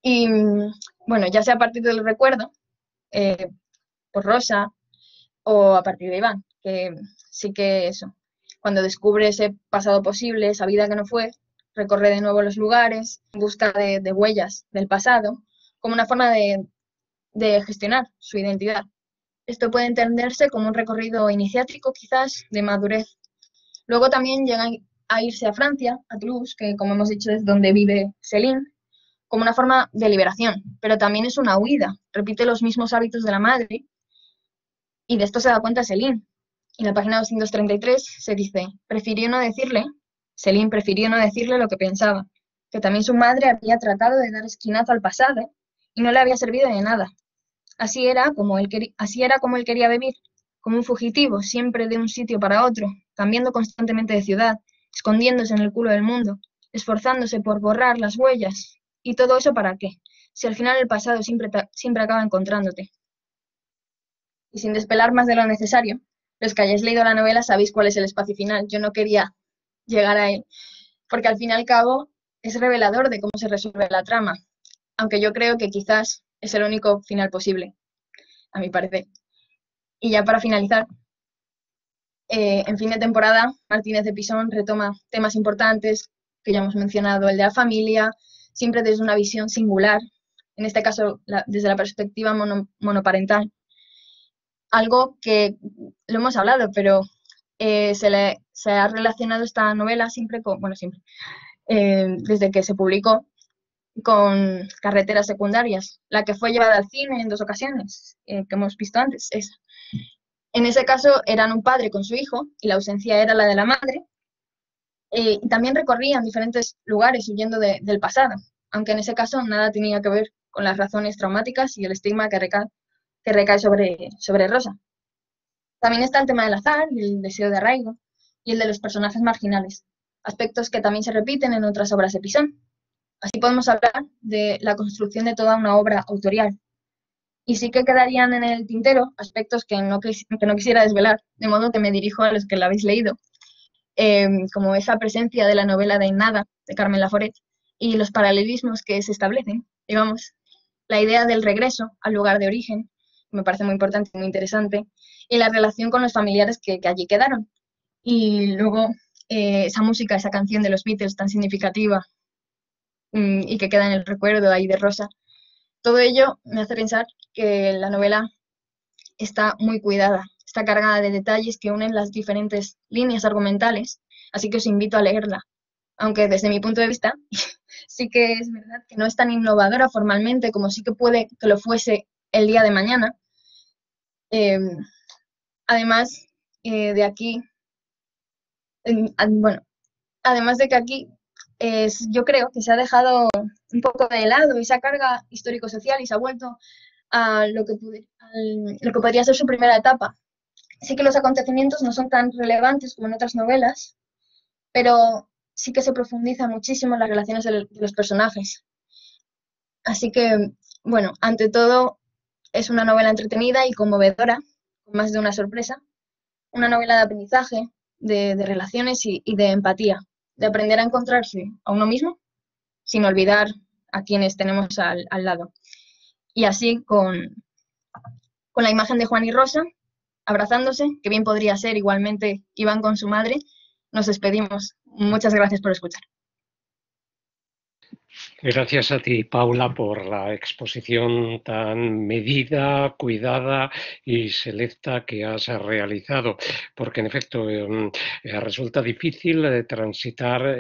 y bueno, ya sea a partir del recuerdo, por Rosa, o a partir de Iván, que sí que eso, cuando descubre ese pasado posible, esa vida que no fue, recorre de nuevo los lugares, en busca de huellas del pasado, como una forma de gestionar su identidad. Esto puede entenderse como un recorrido iniciático, quizás, de madurez. Luego también llega a irse a Francia, a Toulouse, que como hemos dicho es donde vive Céline, como una forma de liberación, pero también es una huida, repite los mismos hábitos de la madre, y de esto se da cuenta Céline. En la página 233 se dice, Céline prefirió no decirle lo que pensaba, que también su madre había tratado de dar esquinazo al pasado y no le había servido de nada. Así era como él quería vivir, como un fugitivo, siempre de un sitio para otro, cambiando constantemente de ciudad, escondiéndose en el culo del mundo, esforzándose por borrar las huellas. ¿Y todo eso para qué? Si al final el pasado siempre acaba encontrándote. Y sin despelar más de lo necesario, los que hayáis leído la novela sabéis cuál es el espacio final. Yo no quería llegar a él, porque al fin y al cabo es revelador de cómo se resuelve la trama, aunque yo creo que quizás es el único final posible, a mi parecer. Y ya para finalizar, en fin de temporada, Martínez de Pisón retoma temas importantes que ya hemos mencionado, el de la familia, siempre desde una visión singular, en este caso desde la perspectiva monoparental. Algo que lo hemos hablado, pero se ha relacionado esta novela siempre con, bueno, siempre, desde que se publicó, con Carreteras secundarias, la que fue llevada al cine en 2 ocasiones, que hemos visto antes, esa. En ese caso eran un padre con su hijo y la ausencia era la de la madre, y también recorrían diferentes lugares huyendo del pasado, aunque en ese caso nada tenía que ver con las razones traumáticas y el estigma que recae sobre Rosa. También está el tema del azar y el deseo de arraigo y el de los personajes marginales, aspectos que también se repiten en otras obras de Pisón. Así podemos hablar de la construcción de toda una obra autorial. Y sí que quedarían en el tintero aspectos que no quisiera desvelar, de modo que me dirijo a los que la habéis leído, como esa presencia de la novela de Nada, de Carmen Laforet, y los paralelismos que se establecen, digamos, la idea del regreso al lugar de origen, me parece muy importante y muy interesante, y la relación con los familiares que allí quedaron. Y luego esa música, esa canción de los Beatles tan significativa y que queda en el recuerdo ahí de Rosa, todo ello me hace pensar que la novela está muy cuidada, está cargada de detalles que unen las diferentes líneas argumentales, así que os invito a leerla. Aunque desde mi punto de vista sí que es verdad que no es tan innovadora formalmente como sí que puede que lo fuese el día de mañana. Además de aquí, bueno, además de que aquí yo creo que se ha dejado un poco de lado esa carga histórico-social y se ha vuelto a lo que podría ser su primera etapa, sí que los acontecimientos no son tan relevantes como en otras novelas, pero sí que se profundiza muchísimo en las relaciones de los personajes. Así que, bueno, ante todo, es una novela entretenida y conmovedora, con más de una sorpresa. Una novela de aprendizaje, de relaciones y de empatía, de aprender a encontrarse a uno mismo sin olvidar a quienes tenemos al lado. Y así con la imagen de Juan y Rosa, abrazándose, que bien podría ser igualmente Iván con su madre, nos despedimos. Muchas gracias por escuchar. Gracias a ti, Paula, por la exposición tan medida, cuidada y selecta que has realizado, porque en efecto resulta difícil transitar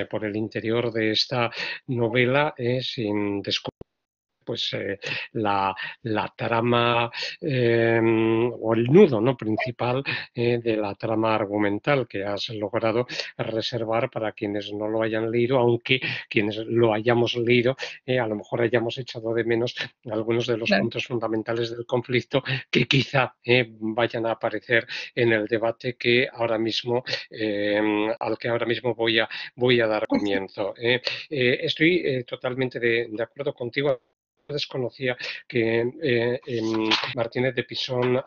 por el interior de esta novela sin descubrir pues la trama o el nudo, ¿no?, principal de la trama argumental que has logrado reservar para quienes no lo hayan leído, aunque quienes lo hayamos leído a lo mejor hayamos echado de menos algunos de los Claro. puntos fundamentales del conflicto que quizá vayan a aparecer en el debate que ahora mismo al que ahora mismo voy a dar comienzo. Estoy totalmente de acuerdo contigo. Desconocía que Martínez de Pisón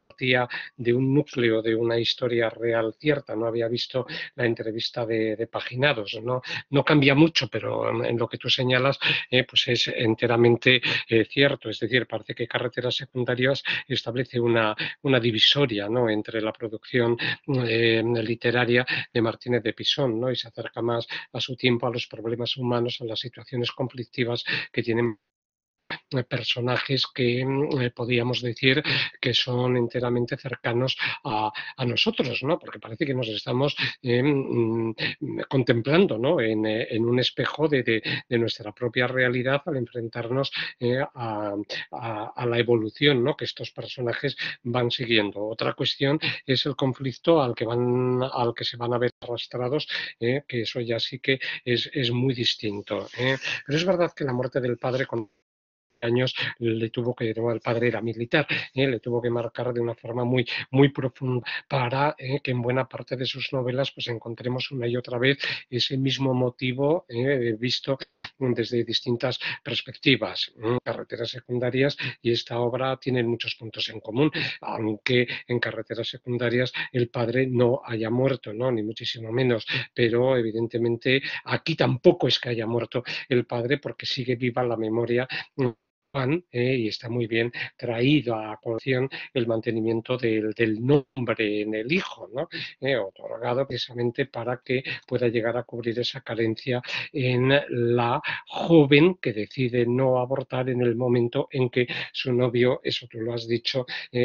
partía de un núcleo de una historia real cierta. No había visto la entrevista de Paginados. No cambia mucho, pero en lo que tú señalas pues es enteramente cierto. Es decir, parece que Carreteras Secundarias establece una divisoria, ¿no?, entre la producción literaria de Martínez de Pisón, ¿no?, y se acerca más a su tiempo, a los problemas humanos, a las situaciones conflictivas que tienen personajes que podríamos decir que son enteramente cercanos a nosotros, ¿no?, porque parece que nos estamos contemplando, ¿no?, en un espejo de nuestra propia realidad al enfrentarnos a la evolución, ¿no?, que estos personajes van siguiendo. Otra cuestión es el conflicto al que se van a ver arrastrados, que eso ya sí que es muy distinto. Pero es verdad que la muerte del padre con años le tuvo que, no, el padre era militar, le tuvo que marcar de una forma muy profunda para que en buena parte de sus novelas pues encontremos una y otra vez ese mismo motivo visto desde distintas perspectivas. Carreteras Secundarias y esta obra tienen muchos puntos en común, aunque en Carreteras Secundarias el padre no haya muerto, ¿no?, ni muchísimo menos, pero evidentemente aquí tampoco es que haya muerto el padre, porque sigue viva la memoria Juan, y está muy bien traído a colación el mantenimiento del nombre en el hijo, ¿no?, otorgado precisamente para que pueda llegar a cubrir esa carencia en la joven que decide no abortar en el momento en que su novio, eso tú lo has dicho,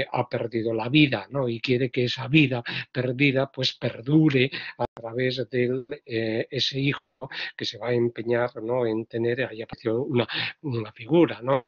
ha perdido la vida, ¿no?, y quiere que esa vida perdida pues perdure a través de ese hijo que se va a empeñar, ¿no?, en tener. Ahí apareció una figura, ¿no?,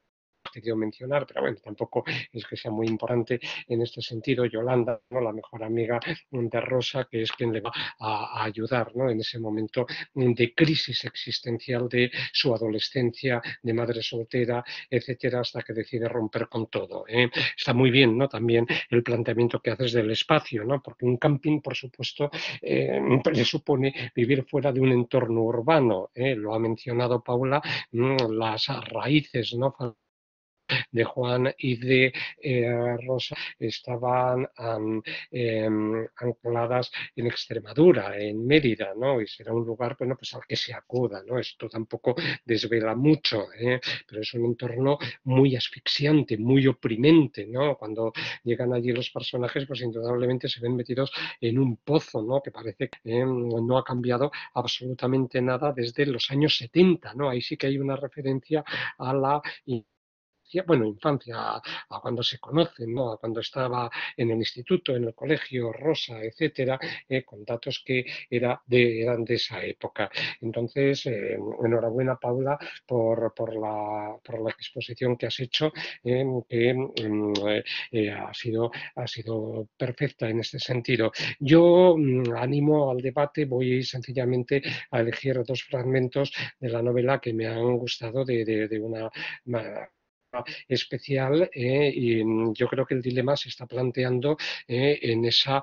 querido mencionar, pero bueno, tampoco es que sea muy importante en este sentido, Yolanda, ¿no?, la mejor amiga de Rosa, que es quien le va a ayudar, ¿no?, en ese momento de crisis existencial de su adolescencia, de madre soltera, etcétera, hasta que decide romper con todo. Está muy bien, ¿no?, también el planteamiento que haces del espacio, ¿no?, porque un camping, por supuesto, le supone vivir fuera de un entorno urbano. Lo ha mencionado Paula, las raíces, ¿no?, de Juan y de Rosa estaban ancladas en Extremadura, en Mérida, ¿no?, y será un lugar, bueno, pues al que se acuda, ¿no? Esto tampoco desvela mucho, pero es un entorno muy asfixiante, muy oprimente, ¿no? Cuando llegan allí los personajes, pues indudablemente se ven metidos en un pozo, ¿no?, que parece que no ha cambiado absolutamente nada desde los años 70, ¿no? Ahí sí que hay una referencia a la bueno, infancia, a cuando se conocen, ¿no?, a cuando estaba en el instituto, en el colegio, Rosa, etcétera, con datos que eran de esa época. Entonces, enhorabuena, Paula, por la exposición que has hecho, que ha sido perfecta en este sentido. Yo animo al debate, voy sencillamente a elegir dos fragmentos de la novela que me han gustado de una especial, y yo creo que el dilema se está planteando en esa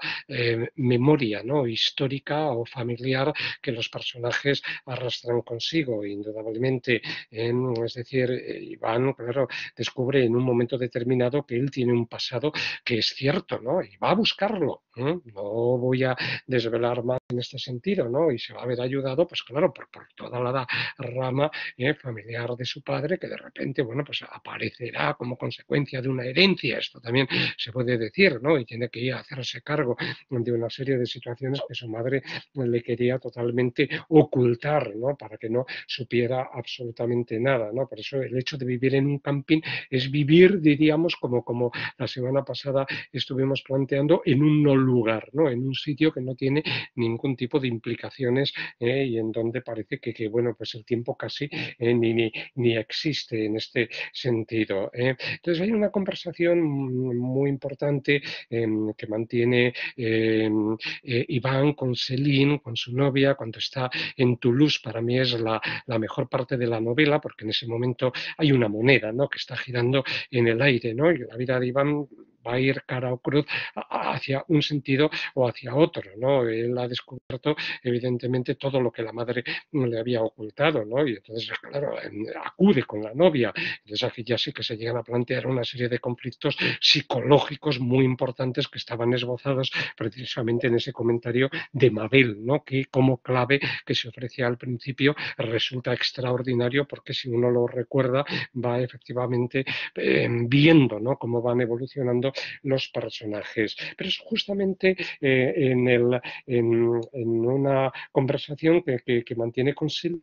memoria, ¿no?, histórica o familiar que los personajes arrastran consigo, indudablemente. Es decir, Iván, claro, descubre en un momento determinado que él tiene un pasado que es cierto, ¿no?, y va a buscarlo. No voy a desvelar más en este sentido, ¿no?, y se va a ver ayudado, pues claro, por toda la rama familiar de su padre, que de repente, bueno, pues aparecerá como consecuencia de una herencia, esto también se puede decir, ¿no?, y tiene que ir a hacerse cargo de una serie de situaciones que su madre le quería totalmente ocultar, ¿no?, para que no supiera absolutamente nada, ¿no? Por eso el hecho de vivir en un camping es vivir, diríamos, como la semana pasada estuvimos planteando, en un no lugar, ¿no?, en un sitio que no tiene ningún tipo de implicaciones, y en donde parece bueno, pues el tiempo casi ni existe en este sentido. Entonces hay una conversación muy importante que mantiene Iván con Céline, con su novia, cuando está en Toulouse. Para mí es la mejor parte de la novela, porque en ese momento hay una moneda, ¿no?, que está girando en el aire, ¿no?, y la vida de Iván va a ir cara o cruz hacia un sentido o hacia otro, ¿no? Él ha descubierto, evidentemente, todo lo que la madre le había ocultado, ¿no? Y entonces, claro, acude con la novia. Entonces aquí ya sí que se llegan a plantear una serie de conflictos psicológicos muy importantes que estaban esbozados precisamente en ese comentario de Mabel, ¿no?, que como clave que se ofrecía al principio resulta extraordinario, porque si uno lo recuerda va efectivamente viendo, ¿no?, cómo van evolucionando los personajes. Pero es justamente en una conversación que mantiene con Sil,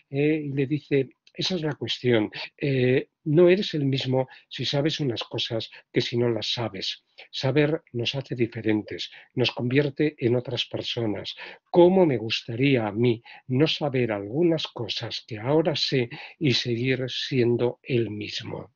y le dice, esa es la cuestión, no eres el mismo si sabes unas cosas que si no las sabes. Saber nos hace diferentes, nos convierte en otras personas. ¿Cómo me gustaría a mí no saber algunas cosas que ahora sé y seguir siendo el mismo?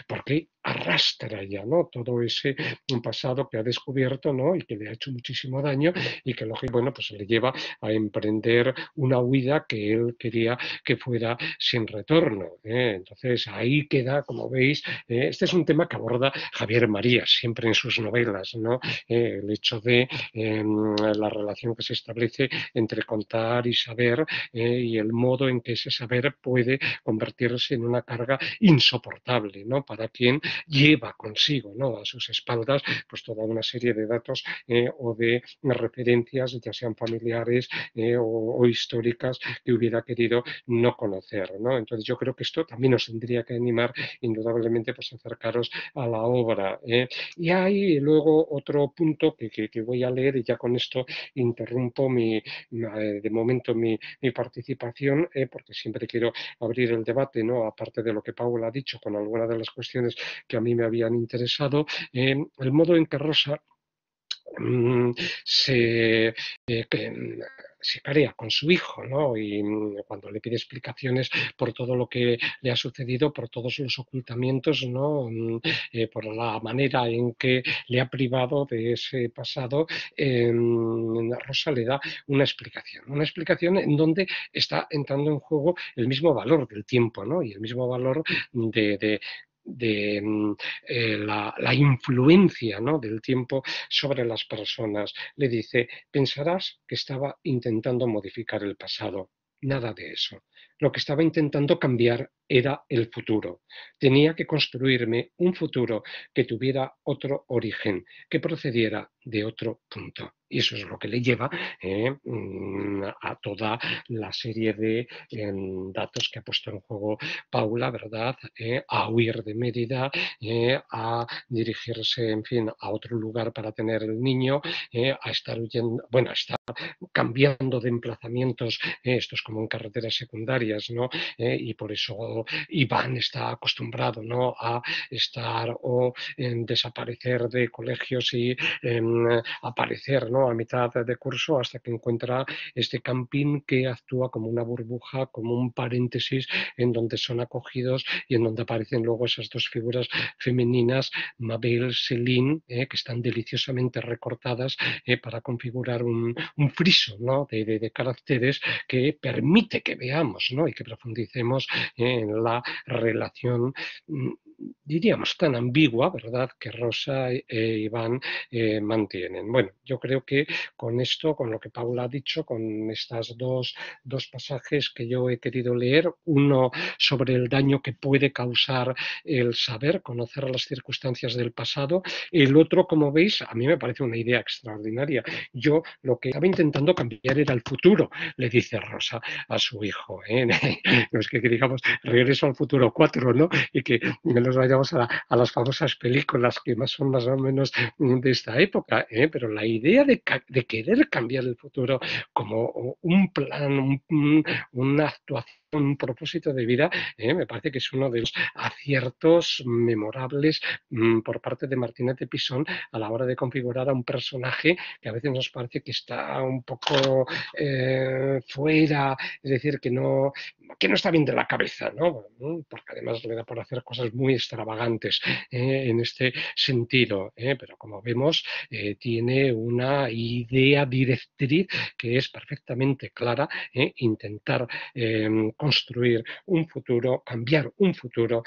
Porque arrastra ya, ¿no?, todo ese pasado que ha descubierto, ¿no?, y que le ha hecho muchísimo daño, y que, bueno, pues le lleva a emprender una huida que él quería que fuera sin retorno. Entonces ahí queda, como veis, este es un tema que aborda Javier Marías siempre en sus novelas, ¿no? El hecho de la relación que se establece entre contar y saber, y el modo en que ese saber puede convertirse en una carga insoportable, ¿no?, para quien lleva consigo, ¿no?, a sus espaldas, pues toda una serie de datos o de referencias, ya sean familiares o históricas, que hubiera querido no conocer, ¿no? Entonces yo creo que esto también nos tendría que animar indudablemente, pues, a acercaros a la obra. Y hay luego otro punto que voy a leer, y ya con esto interrumpo de momento mi participación, porque siempre quiero abrir el debate, ¿no?, aparte de lo que Paula ha dicho, con algunas de las cuestiones que a mí me habían interesado. El modo en que Rosa mm, se, se carea con su hijo, ¿no?, y cuando le pide explicaciones por todo lo que le ha sucedido, por todos los ocultamientos, ¿no?, por la manera en que le ha privado de ese pasado, Rosa le da una explicación en donde está entrando en juego el mismo valor del tiempo, ¿no?, y el mismo valor de la influencia, ¿no?, del tiempo sobre las personas. Le dice, pensarás que estaba intentando modificar el pasado. Nada de eso. Lo que estaba intentando cambiar era el futuro. Tenía que construirme un futuro que tuviera otro origen, que procediera de otro punto. Y eso es lo que le lleva a toda la serie de datos que ha puesto en juego Paula, ¿verdad? A huir de Mérida, a dirigirse, en fin, a otro lugar para tener el niño, a estar huyendo, bueno, a estar cambiando de emplazamientos, esto es como en carreteras secundarias, ¿no? Y por eso Iván está acostumbrado, ¿no?, a estar o desaparecer de colegios y aparecer, ¿no?, a mitad de curso, hasta que encuentra este camping que actúa como una burbuja, como un paréntesis en donde son acogidos y en donde aparecen luego esas dos figuras femeninas, Mabel, Céline, que están deliciosamente recortadas para configurar un friso, ¿no?, de caracteres que permite que veamos, ¿no? Y que profundicemos en la relación, diríamos, tan ambigua, ¿verdad?, que Rosa e Iván mantienen. Bueno, yo creo que con esto, con lo que Paula ha dicho, con estas dos pasajes que yo he querido leer, uno sobre el daño que puede causar el saber, conocer las circunstancias del pasado, el otro, como veis, a mí me parece una idea extraordinaria. Yo lo que estaba intentando cambiar era el futuro, le dice Rosa a su hijo. No es que digamos Regreso al Futuro 4, ¿no? Y que nos vayamos a las famosas películas que más son más o menos de esta época, pero la idea de querer cambiar el futuro como un plan, una actuación, un propósito de vida, me parece que es uno de los aciertos memorables por parte de Martínez de Pisón a la hora de configurar a un personaje que a veces nos parece que está un poco fuera, es decir, que no está bien de la cabeza, ¿no? Porque además le da por hacer cosas muy extravagantes en este sentido, pero como vemos, tiene una idea directriz que es perfectamente clara, intentar construir un futuro, cambiar un futuro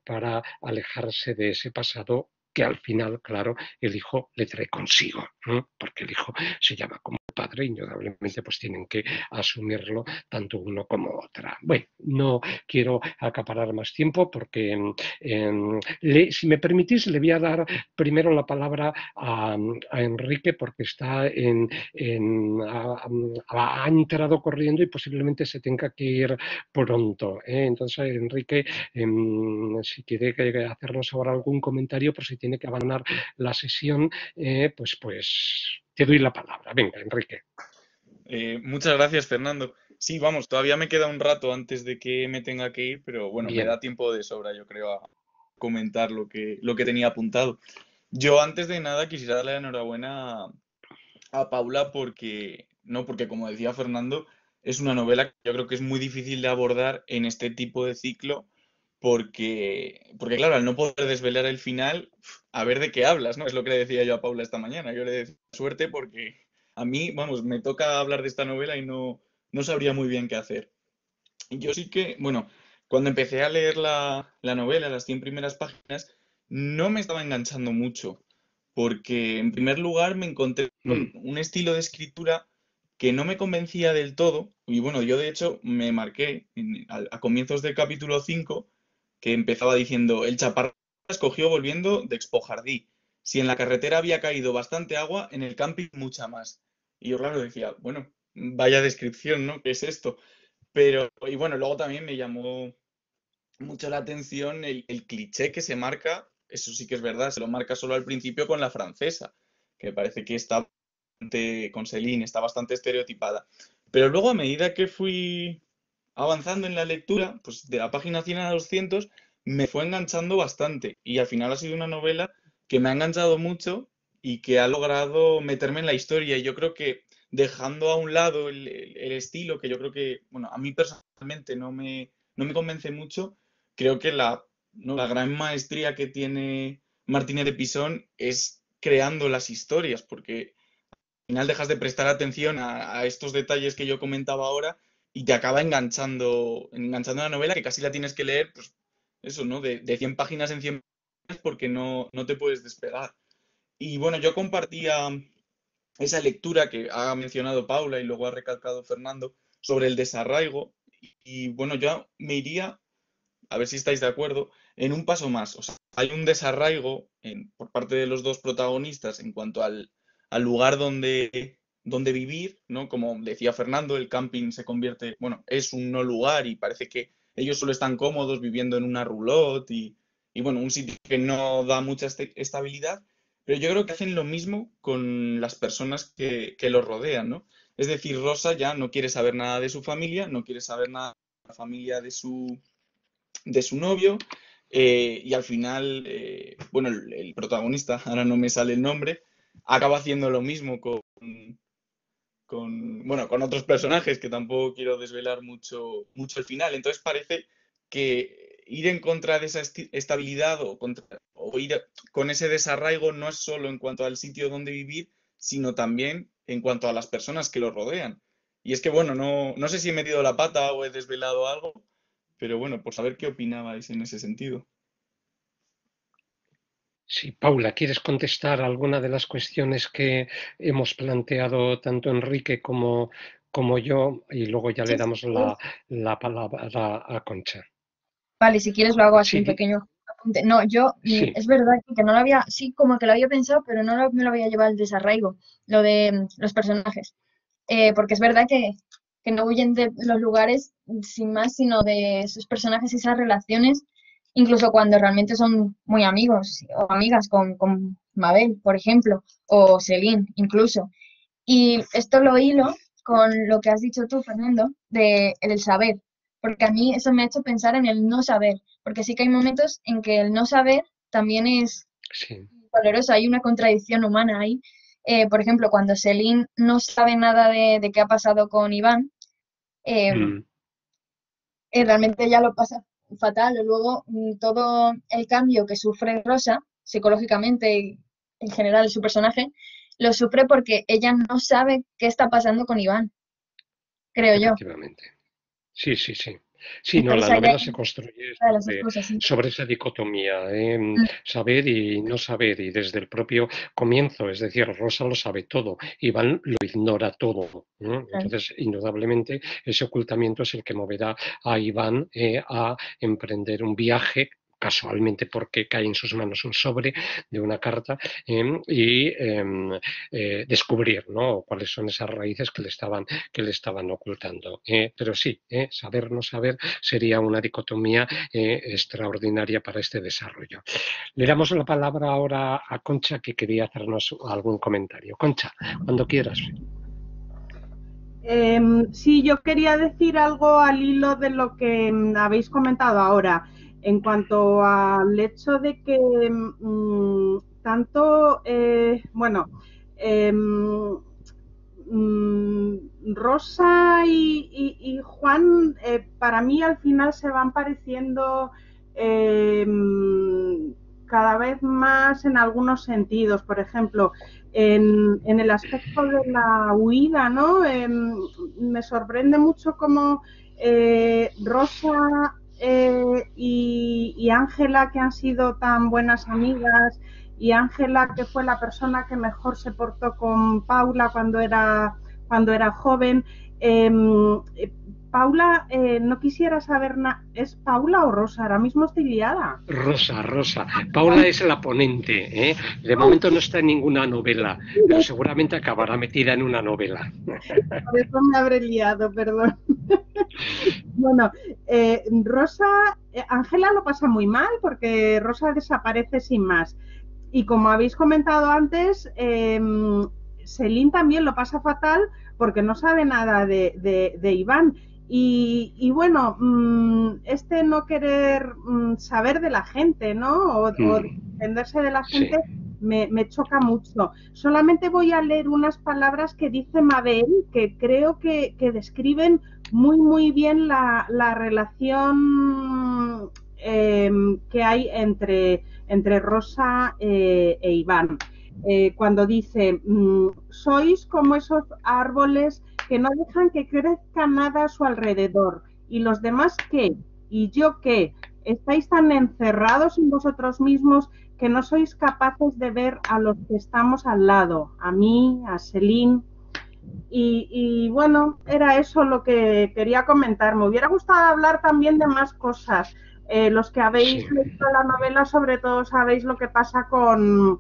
para alejarse de ese pasado que al final, claro, el hijo le trae consigo, ¿no? Porque el hijo se llama como padre, indudablemente pues tienen que asumirlo tanto uno como otra. Bueno, no quiero acaparar más tiempo porque, si me permitís, le voy a dar primero la palabra a Enrique porque está ha entrado corriendo y posiblemente se tenga que ir pronto. Entonces, Enrique, si quiere hacernos ahora algún comentario, por si tiene que abandonar la sesión, pues te doy la palabra. Venga, Enrique. Muchas gracias, Fernando. Sí, vamos, todavía me queda un rato antes de que me tenga que ir, pero bueno, Bien. me da tiempo de sobra, yo creo, a comentar lo que tenía apuntado. Yo, antes de nada, quisiera darle la enhorabuena a Paula porque, no, porque como decía Fernando, es una novela que yo creo que es muy difícil de abordar en este tipo de ciclo porque claro, al no poder desvelar el final, a ver de qué hablas, ¿no? Es lo que le decía yo a Paula esta mañana. Yo le decía suerte porque a mí, vamos, me toca hablar de esta novela y no sabría muy bien qué hacer. Y yo sí que, bueno, cuando empecé a leer la novela, las 100 primeras páginas, no me estaba enganchando mucho, porque en primer lugar me encontré con un estilo de escritura que no me convencía del todo, y bueno, yo de hecho me marqué a comienzos del capítulo 5 que empezaba diciendo, el chaparrón escogió volviendo de Expojardí. Si en la carretera había caído bastante agua, en el camping mucha más. Y yo, claro, decía, bueno, vaya descripción, ¿no? ¿Qué es esto? Pero, y bueno, luego también me llamó mucho la atención el cliché que se marca, eso sí que es verdad, se lo marca solo al principio con la francesa, que parece que está bastante, con Céline, está bastante estereotipada. Pero luego a medida que fui avanzando en la lectura, pues de la página 100 a 200, me fue enganchando bastante y al final ha sido una novela que me ha enganchado mucho y que ha logrado meterme en la historia. Y yo creo que dejando a un lado el estilo, que yo creo que, bueno, a mí personalmente no me convence mucho, creo que ¿no? la gran maestría que tiene Martínez de Pisón es creando las historias, porque al final dejas de prestar atención a estos detalles que yo comentaba ahora y te acaba enganchando la novela que casi la tienes que leer, pues eso, ¿no? De 100 páginas en 100 páginas porque no te puedes despegar. Y bueno, yo compartía esa lectura que ha mencionado Paula y luego ha recalcado Fernando sobre el desarraigo y bueno, yo me iría, a ver si estáis de acuerdo, en un paso más. O sea, hay un desarraigo por parte de los dos protagonistas en cuanto al lugar donde vivir, ¿no? Como decía Fernando, el camping se convierte, bueno, es un no lugar y parece que ellos solo están cómodos viviendo en una roulotte y bueno, un sitio que no da mucha estabilidad, pero yo creo que hacen lo mismo con las personas que los rodean, ¿no? Es decir, Rosa ya no quiere saber nada de su familia, no quiere saber nada de la familia de su novio y al final, bueno, el protagonista, ahora no me sale el nombre, acaba haciendo lo mismo bueno, con otros personajes que tampoco quiero desvelar mucho el final. Entonces parece que ir en contra de esa estabilidad o ir con ese desarraigo no es solo en cuanto al sitio donde vivir, sino también en cuanto a las personas que lo rodean. Y es que, bueno, no sé si he metido la pata o he desvelado algo, pero bueno, por saber qué opinabais en ese sentido. Sí, Paula, ¿quieres contestar alguna de las cuestiones que hemos planteado tanto Enrique como yo? Y luego ya le Sí, damos sí. la palabra a Concha. Vale, si quieres lo hago así, Sí, un pequeño apunte. No, yo, sí, es verdad que no lo había, sí, como que lo había pensado, pero no me lo había llevado al desarraigo, lo de los personajes. Porque es verdad que no huyen de los lugares sin más, sino de sus personajes y esas relaciones, incluso cuando realmente son muy amigos o amigas, con Mabel, por ejemplo, o Celine, incluso. Y esto lo hilo con lo que has dicho tú, Fernando, de el saber, porque a mí eso me ha hecho pensar en el no saber, porque sí que hay momentos en que el no saber también es sí. doloroso, hay una contradicción humana ahí. Por ejemplo, cuando Celine no sabe nada de qué ha pasado con Iván, eh, Mm, realmente ya lo pasa fatal. Luego, todo el cambio que sufre Rosa, psicológicamente y en general su personaje, lo sufre porque ella no sabe qué está pasando con Iván, creo yo. efectivamente. Sí, sí, sí. Sí, no, la Entonces, ahí hay novela se construye una de las dos cosas, sí. sobre esa dicotomía, Mm, saber y no saber, y desde el propio comienzo, es decir, Rosa lo sabe todo, Iván lo ignora todo. claro. Entonces, indudablemente, ese ocultamiento es el que moverá a Iván a emprender un viaje casualmente porque cae en sus manos un sobre de una carta y descubrir, ¿no?, cuáles son esas raíces que le estaban ocultando. Pero sí, saber no saber sería una dicotomía extraordinaria para este desarrollo. Le damos la palabra ahora a Concha, que quería hacernos algún comentario. Concha, cuando quieras. Sí, yo quería decir algo al hilo de lo que habéis comentado ahora, en cuanto al hecho de que tanto, bueno, em, Rosa y Juan, para mí al final se van pareciendo eh, cada vez más en algunos sentidos. Por ejemplo, en el aspecto de la huida, ¿no? Me sorprende mucho cómo Rosa y Ángela, que han sido tan buenas amigas, y Ángela, que fue la persona que mejor se portó con Paula cuando era joven. Paula, no quisiera saber nada. ¿Es Paula o Rosa? Ahora mismo estoy liada. Rosa, Rosa. Paula es la ponente. De momento no está en ninguna novela, pero seguramente acabará metida en una novela. Por eso me habré liado, perdón. Bueno, Rosa, Ángela lo pasa muy mal porque Rosa desaparece sin más. Y como habéis comentado antes, Celine también lo pasa fatal porque no sabe nada de Iván. Y bueno, este no querer saber de la gente, ¿no? O defenderse de la Sí. gente me choca mucho. Solamente voy a leer unas palabras que dice Mabel, que creo que describen muy bien la relación que hay entre Rosa e Iván. Cuando dice, sois como esos árboles que no dejan que crezca nada a su alrededor. ¿Y los demás qué? ¿Y yo qué? Estáis tan encerrados en vosotros mismos que no sois capaces de ver a los que estamos al lado, a mí, a Celine. Y bueno, era eso lo que quería comentar. Me hubiera gustado hablar también de más cosas. Los que Sí. habéis leído la novela, sobre todo, sabéis lo que pasa con,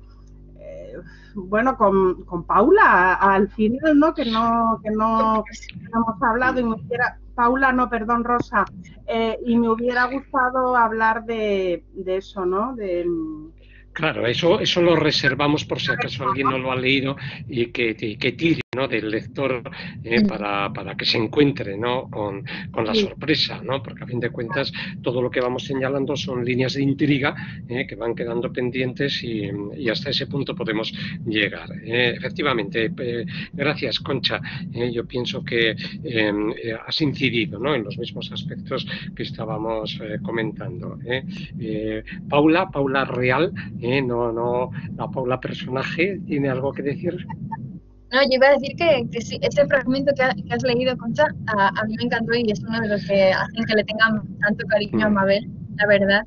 bueno, con Paula al final, ¿no? Que no hemos hablado y me hubiera, Paula, no, perdón, Rosa, y me hubiera gustado hablar de eso, ¿no? Claro, eso lo reservamos por si acaso alguien no lo ha leído y que tire, ¿no?, del lector Mm, para que se encuentre, ¿no?, con la Sí, sorpresa, ¿no? Porque a fin de cuentas todo lo que vamos señalando son líneas de intriga que van quedando pendientes y hasta ese punto podemos llegar. Efectivamente, gracias, Concha. Yo pienso que has incidido, ¿no?, en los mismos aspectos que estábamos comentando. Paula Real, no, la Paula personaje, ¿tiene algo que decir? No, yo iba a decir que sí, ese fragmento que has leído, Concha, a mí me encantó y es uno de los que hacen que le tengan tanto cariño a Mm. Mabel, la verdad.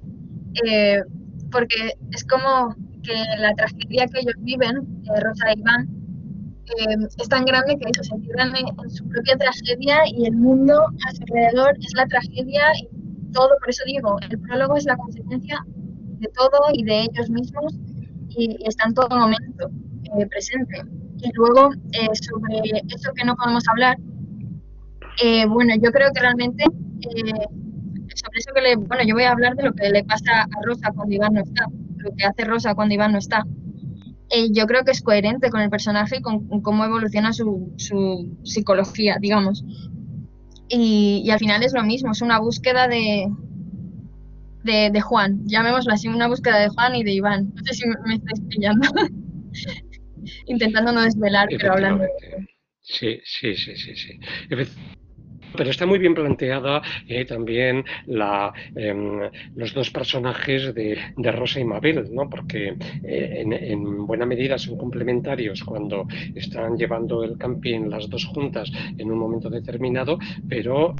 Eh, porque es como que la tragedia que ellos viven, Rosa e Iván, es tan grande que eso, se encierran en su propia tragedia y el mundo a su alrededor es la tragedia y todo, por eso digo, el prólogo es la consecuencia de todo y de ellos mismos y está en todo momento presente. Y luego, sobre eso que no podemos hablar, bueno, yo creo que realmente sobre eso bueno, yo voy a hablar de lo que le pasa a Rosa cuando Iván no está, lo que hace Rosa cuando Iván no está. Yo creo que es coherente con el personaje y con cómo evoluciona su psicología, digamos. Y al final es lo mismo, es una búsqueda de Juan, llamémoslo así, una búsqueda de Juan y de Iván. No sé si me estáis pillando, intentando no desvelar, pero hablando de Efectivamente. Sí, sí, sí, sí, sí. Pero está muy bien planteada también los dos personajes de Rosa y Mabel, ¿no? Porque en buena medida son complementarios cuando están llevando el camping las dos juntas en un momento determinado, pero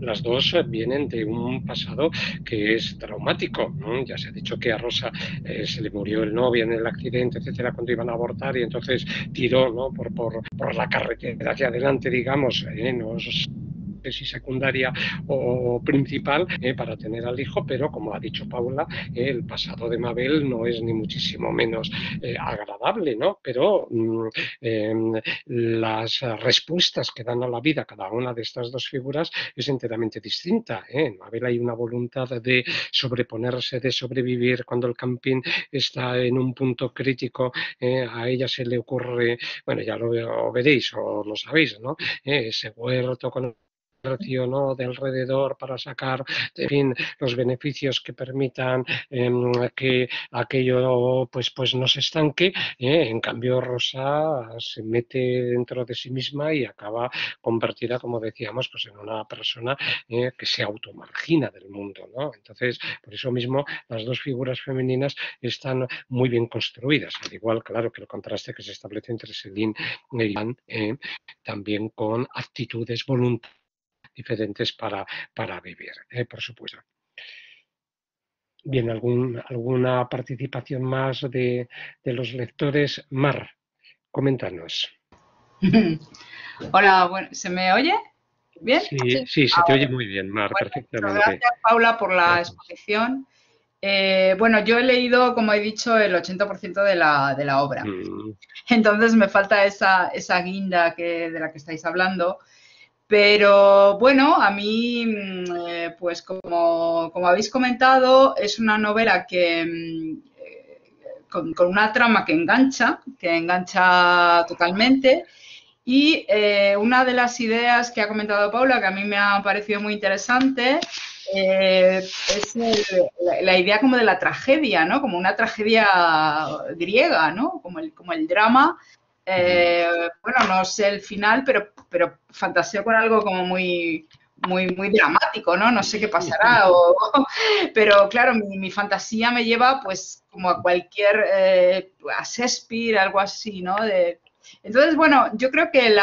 las dos vienen de un pasado que es traumático, ¿no? Ya se ha dicho que a Rosa se le murió el novio en el accidente, etcétera, cuando iban a abortar y entonces tiró, ¿no? por la carretera hacia adelante, digamos, no si secundaria o principal para tener al hijo, pero como ha dicho Paula, el pasado de Mabel no es ni muchísimo menos agradable, ¿no? Pero las respuestas que dan a la vida cada una de estas dos figuras es enteramente distinta. En Mabel hay una voluntad de sobreponerse, de sobrevivir cuando el camping está en un punto crítico. A ella se le ocurre, bueno, ya lo veréis o lo sabéis, ¿no? Ese huerto con ¿no? de alrededor para sacar, en fin, los beneficios que permitan que aquello pues no se estanque. En cambio, Rosa se mete dentro de sí misma y acaba convertida, como decíamos, pues en una persona que se automargina del mundo, ¿no? Entonces, por eso mismo, las dos figuras femeninas están muy bien construidas, al igual, claro, que el contraste que se establece entre Celine e Iván, también con actitudes voluntarias diferentes para vivir, por supuesto. Bien, ¿alguna participación más de los lectores? Mar, coméntanos. Hola, bueno, ¿se me oye? ¿Bien? Sí, sí, se te oye muy bien, Mar, Bueno, perfectamente. gracias, Paula, por la Gracias. exposición. Bueno, yo he leído, como he dicho, el 80% de la obra. Entonces me falta esa guinda de la que estáis hablando. Pero bueno, a mí, pues como habéis comentado, es una novela que con una trama que engancha totalmente. Y una de las ideas que ha comentado Paula, que a mí me ha parecido muy interesante, es la idea como de la tragedia, ¿no? Como una tragedia griega, ¿no? Como el drama. Bueno, no sé el final, pero fantaseo con algo como muy dramático, ¿no? No sé qué pasará. Pero claro, mi fantasía me lleva pues como a cualquier, a Shakespeare, algo así, ¿no? Entonces, bueno, yo creo que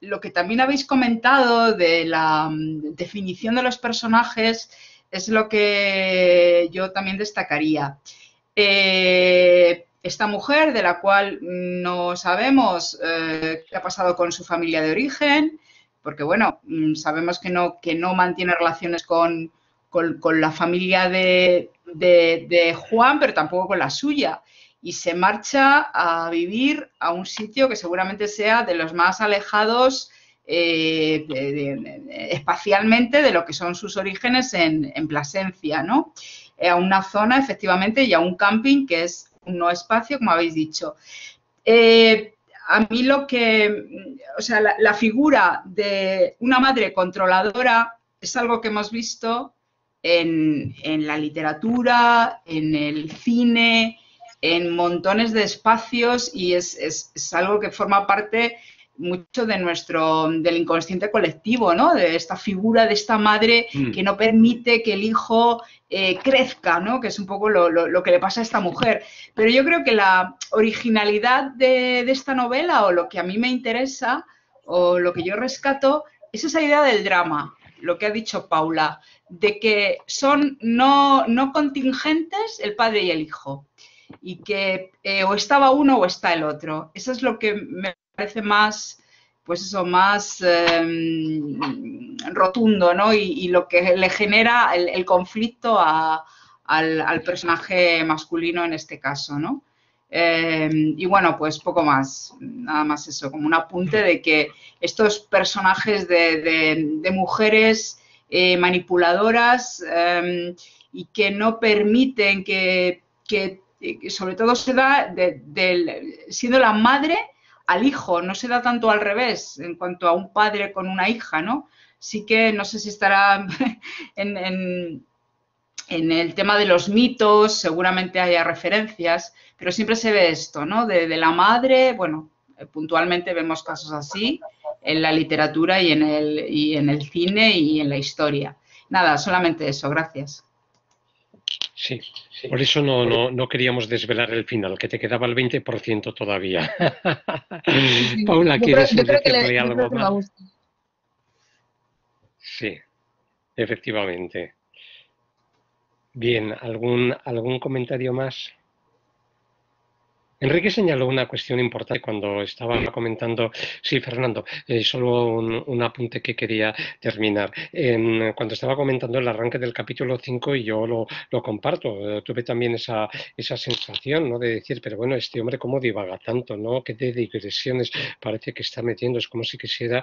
lo que también habéis comentado de la definición de los personajes es lo que yo también destacaría. Esta mujer, de la cual no sabemos qué ha pasado con su familia de origen, porque, bueno, sabemos que no mantiene relaciones con la familia de Juan, pero tampoco con la suya. Y se marcha a vivir a un sitio que seguramente sea de los más alejados espacialmente de lo que son sus orígenes en Plasencia, ¿no? A una zona, efectivamente, y a un camping que es un no espacio, como habéis dicho. A mí o sea, la figura de una madre controladora es algo que hemos visto en la literatura, en el cine, en montones de espacios y es algo que forma parte mucho del inconsciente colectivo, ¿no? De esta figura de esta madre que no permite que el hijo crezca, ¿no? Que es un poco lo que le pasa a esta mujer. Pero yo creo que la originalidad de esta novela, o lo que a mí me interesa, o lo que yo rescato, es esa idea del drama, lo que ha dicho Paula, de que son no contingentes el padre y el hijo, y que o estaba uno o está el otro. Eso es lo que me parece más, pues eso, más rotundo, ¿no? Y lo que le genera el conflicto al personaje masculino en este caso, ¿no? Y bueno, pues poco más, nada más eso, como un apunte de que estos personajes de mujeres manipuladoras y que no permiten que sobre todo se da siendo la madre al hijo, no se da tanto al revés en cuanto a un padre con una hija, ¿no? Sí que no sé si estará en el tema de los mitos, seguramente haya referencias, pero siempre se ve esto, ¿no? De la madre, bueno, puntualmente vemos casos así en la literatura y en el cine y en la historia. Nada, solamente eso, gracias. Sí, por eso no queríamos desvelar el final, que te quedaba el 20% todavía. Sí, Paula, yo ¿quieres creo que decirle yo algo creo que le va a más? gustar. Sí, efectivamente. Bien, ¿algún comentario más? Enrique señaló una cuestión importante cuando estaba comentando, sí, Fernando, solo un apunte que quería terminar. Cuando estaba comentando el arranque del capítulo 5, y yo lo comparto, tuve también esa sensación, ¿no? De decir, pero bueno, este hombre cómo divaga tanto, ¿no? Qué de digresiones parece que está metiendo, es como si quisiera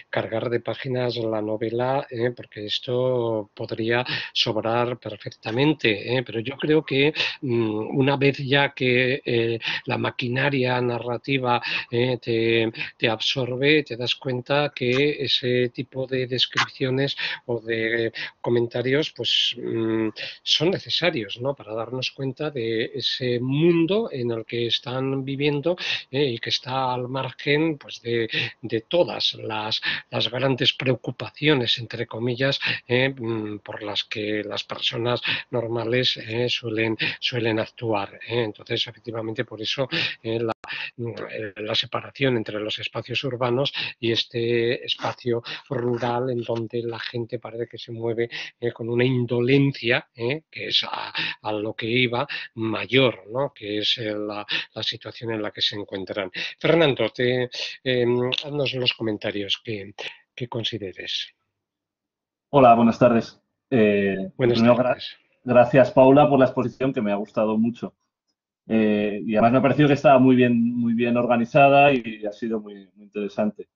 cargar de páginas la novela, porque esto podría sobrar perfectamente, pero yo creo que una vez ya que la maquinaria narrativa te absorbe, te das cuenta que ese tipo de descripciones o de comentarios pues son necesarios, ¿no? Para darnos cuenta de ese mundo en el que están viviendo y que está al margen pues de todas las grandes preocupaciones, entre comillas, por las que las personas normales suelen actuar. Entonces, efectivamente, por eso la separación entre los espacios urbanos y este espacio rural en donde la gente parece que se mueve con una indolencia, que es a lo que iba, mayor, ¿no? Que es la situación en la que se encuentran. Fernando, haznos los comentarios que consideres. Hola, buenas tardes. Buenas Primero, tardes. gracias, Paula, por la exposición, que me ha gustado mucho. Y además me ha parecido que estaba muy bien organizada y ha sido muy interesante.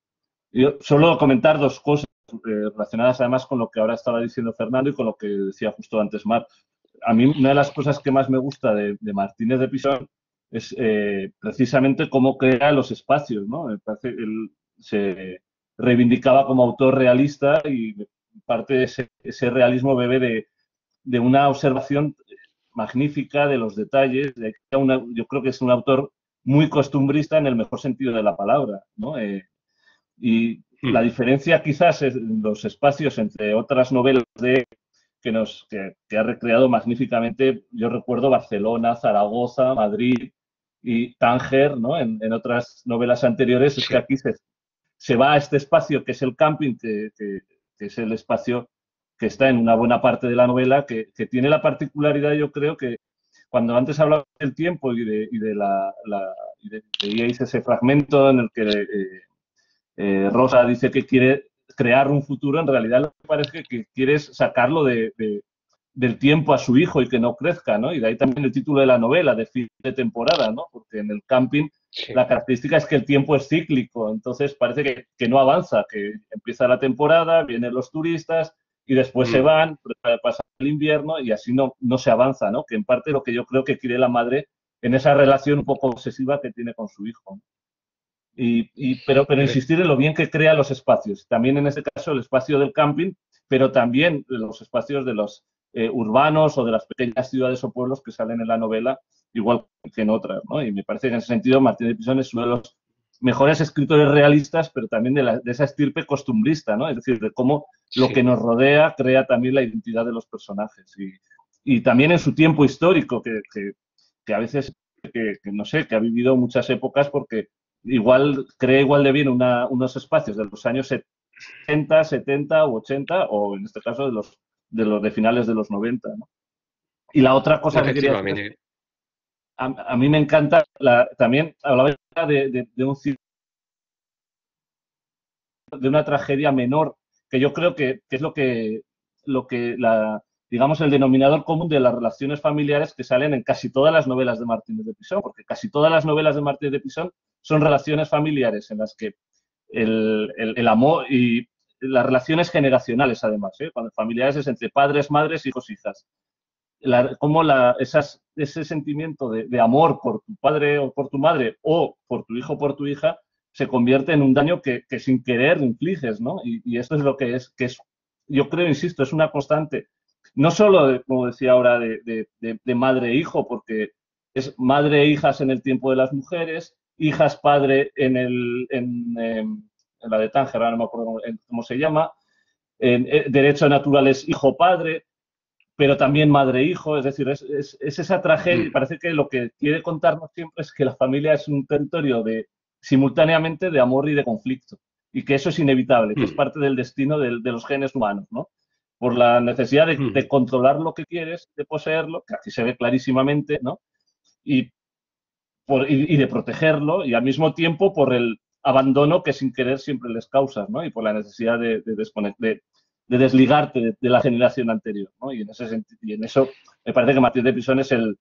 Yo solo comentar dos cosas relacionadas además con lo que ahora estaba diciendo Fernando y con lo que decía justo antes Mar. A mí una de las cosas que más me gusta de Martínez de Pisón es precisamente cómo crea los espacios, ¿no? Me parece que él se reivindicaba como autor realista y parte de ese realismo bebe de una observación magnífica de los detalles. Yo creo que es un autor muy costumbrista en el mejor sentido de la palabra, ¿no? Y la diferencia quizás en los espacios entre otras novelas que ha recreado magníficamente, yo recuerdo Barcelona, Zaragoza, Madrid y Tánger, ¿no? En otras novelas anteriores, es que aquí se va a este espacio que es el camping, que es el espacio que está en una buena parte de la novela, que tiene la particularidad, yo creo, que cuando antes hablaba del tiempo y veíais ese fragmento en el que Rosa dice que quiere crear un futuro, en realidad lo que parece que quiere es sacarlo del tiempo a su hijo y que no crezca, ¿no? Y de ahí también el título de la novela, de fin de temporada, ¿no? Porque en el camping la característica es que el tiempo es cíclico, entonces parece que no avanza, que empieza la temporada, vienen los turistas y después se van, pasa el invierno y así no se avanza, ¿no? Que en parte lo que yo creo que quiere la madre en esa relación un poco obsesiva que tiene con su hijo. Pero insistir en lo bien que crea los espacios. También en este caso el espacio del camping, pero también los espacios de los urbanos o de las pequeñas ciudades o pueblos que salen en la novela, igual que en otras, ¿no? Y me parece que en ese sentido Martínez de Pisón es uno de los mejores escritores realistas, pero también de esa estirpe costumbrista, ¿no? Es decir, de cómo lo que nos rodea crea también la identidad de los personajes. Y también en su tiempo histórico, que a veces, no sé, que ha vivido muchas épocas porque crea igual de bien unos espacios de los años 60, 70 u 80, o en este caso de finales de los 90, ¿no? Y la otra cosa que quería decir es que a mí me encanta, también hablaba de una tragedia menor, que yo creo que es digamos, el denominador común de las relaciones familiares que salen en casi todas las novelas de Martínez de Pisón, porque casi todas las novelas de Martínez de Pisón son relaciones familiares en las que el amor y las relaciones generacionales, además, cuando familiares es entre padres, madres, hijos, hijas. Cómo ese sentimiento de amor por tu padre o por tu madre o por tu hijo o por tu hija se convierte en un daño que sin querer infliges, ¿no? Y esto es lo que es, yo creo, insisto, es una constante, no solo, como decía ahora, de madre e hijo, porque es madre e hijas en el tiempo de las mujeres, hijas padre en la de Tánger, ahora no me acuerdo cómo se llama, derecho natural es hijo-padre, pero también madre-hijo, es decir, es esa tragedia, y parece que lo que quiere contarnos siempre es que la familia es un territorio simultáneamente de amor y de conflicto, y que eso es inevitable, que es parte del destino de los genes humanos, ¿no? Por la necesidad de controlar lo que quieres, de poseerlo, que aquí se ve clarísimamente, ¿no? Y de protegerlo, y al mismo tiempo por el abandono que sin querer siempre les causas, ¿no? Y por la necesidad de desligarte de la generación anterior, ¿no? Y en eso me parece que Martínez de Pisón es el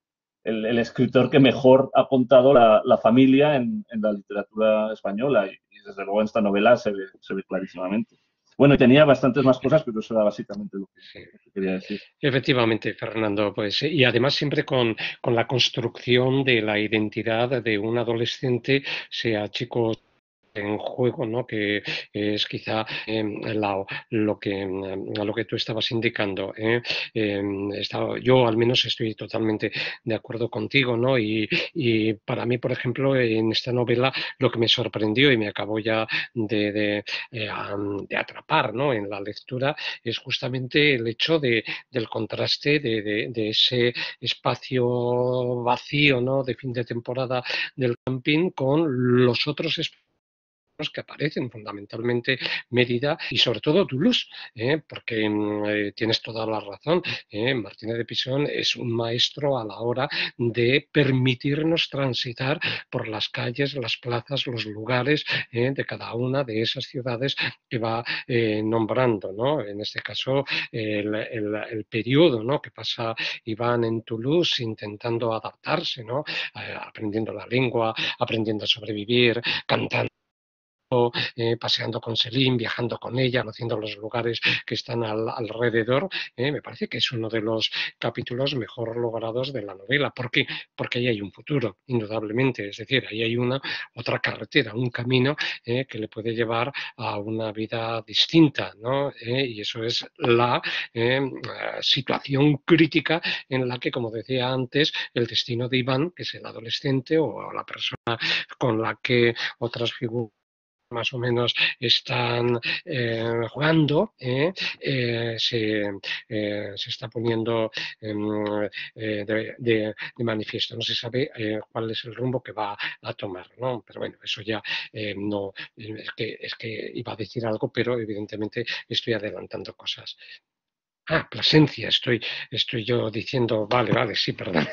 escritor que mejor ha contado la familia en la literatura española, y desde luego en esta novela se ve clarísimamente. Bueno, y tenía bastantes más cosas, pero eso era básicamente lo que quería decir. Efectivamente, Fernando, pues, y además siempre con la construcción de la identidad de un adolescente, sea chico en juego, ¿no? Que es quizá lo que tú estabas indicando. Yo al menos estoy totalmente de acuerdo contigo, ¿no? Y para mí, por ejemplo, en esta novela lo que me sorprendió y me acabó ya de atrapar, ¿no? En la lectura es justamente el hecho del contraste de ese espacio vacío, ¿no? De fin de temporada del camping con los otros espacios que aparecen, fundamentalmente Mérida y sobre todo Toulouse, porque tienes toda la razón. Martínez de Pisón es un maestro a la hora de permitirnos transitar por las calles, las plazas, los lugares de cada una de esas ciudades que va nombrando, ¿no? En este caso, el periodo, ¿no? Que pasa Iván en Toulouse intentando adaptarse, ¿no? Aprendiendo la lengua, aprendiendo a sobrevivir, cantando, paseando con Selim, viajando con ella, conociendo los lugares que están alrededor. Me parece que es uno de los capítulos mejor logrados de la novela. ¿Por qué? Porque ahí hay un futuro, indudablemente. Es decir, ahí hay otra carretera, un camino que le puede llevar a una vida distinta, ¿no? Y eso es la situación crítica en la que, como decía antes, el destino de Iván, que es el adolescente o la persona con la que otras figuras más o menos están jugando, se está poniendo de manifiesto. No se sabe cuál es el rumbo que va a tomar, ¿no? Pero bueno, eso ya no, es que iba a decir algo, pero evidentemente estoy adelantando cosas. Plasencia, estoy yo diciendo, vale, sí, perdón.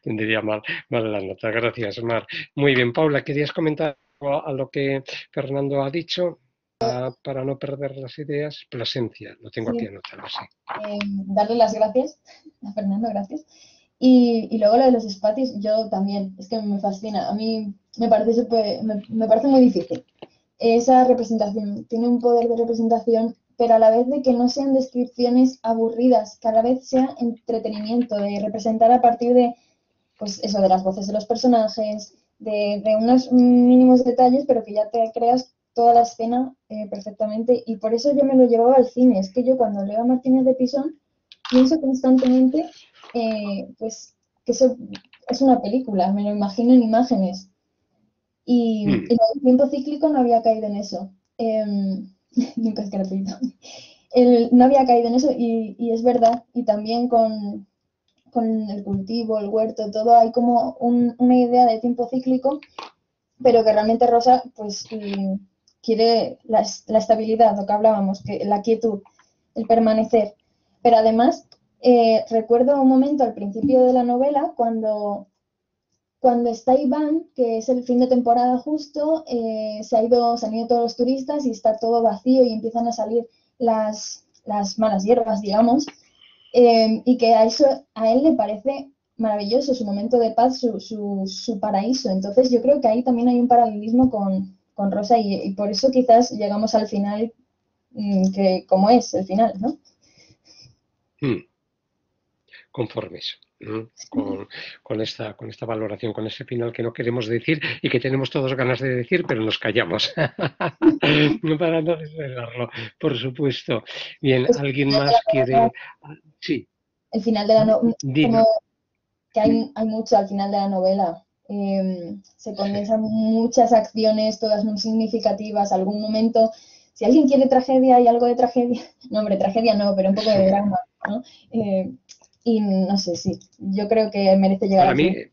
tendría mal la nota. Gracias, Mar. Muy bien, Paula, ¿querías comentar a lo que Fernando ha dicho para no perder las ideas? Plasencia, lo tengo aquí anotado, sí. Darle las gracias a Fernando, gracias. Y luego lo de los espacios, yo también, es que me fascina. A mí me parece muy difícil. Esa representación tiene un poder de representación, pero a la vez de que no sean descripciones aburridas, que a la vez sea entretenimiento, de representar a partir de, pues eso, de las voces de los personajes, de unos mínimos detalles, pero que ya te creas toda la escena perfectamente. Y por eso yo me lo llevaba al cine. Es que yo cuando leo a Martínez de Pisón pienso constantemente pues que eso es una película, me lo imagino en imágenes. Y el tiempo cíclico no había caído en eso. Nunca es gratuito. No había caído en eso y es verdad. Y también con el cultivo, el huerto, todo, hay como una idea de tiempo cíclico, pero que realmente Rosa pues quiere la estabilidad, lo que hablábamos, que la quietud, el permanecer. Pero además, recuerdo un momento al principio de la novela cuando está Iván, que es el fin de temporada justo, se han ido todos los turistas y está todo vacío y empiezan a salir las malas hierbas, digamos, y que a él le parece maravilloso, su momento de paz, su paraíso. Entonces yo creo que ahí también hay un paralelismo con Rosa y por eso quizás llegamos al final, que como es el final, ¿no? Conformes con esta valoración, con ese final que no queremos decir y que tenemos todos ganas de decir, pero nos callamos para no desvelarlo, por supuesto. Bien, ¿alguien más quiere? Sí. El final de la novela, Dime. que hay mucho al final de la novela. Se condensan muchas acciones, todas muy significativas. Algún momento, si alguien quiere tragedia y algo de tragedia, no, hombre, tragedia no, pero un poco de drama, ¿no? Y no sé, sí, yo creo que merece llegar al final.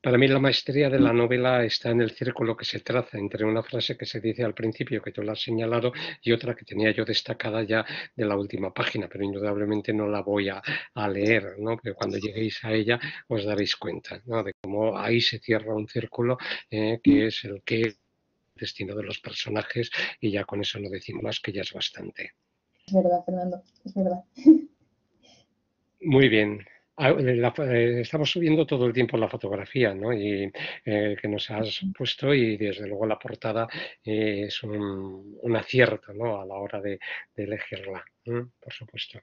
Para mí la maestría de la novela está en el círculo que se traza entre una frase que se dice al principio, que tú la has señalado, y otra que tenía yo destacada ya de la última página, pero indudablemente no la voy a leer, ¿no? Pero cuando lleguéis a ella os daréis cuenta, ¿no? De cómo ahí se cierra un círculo que es el destino de los personajes, y ya con eso no decimos más, que ya es bastante. Es verdad, Fernando, es verdad. Muy bien. Estamos subiendo todo el tiempo la fotografía, ¿no? Y que nos has puesto, y desde luego la portada es un acierto, ¿no? A la hora de elegirla, por supuesto.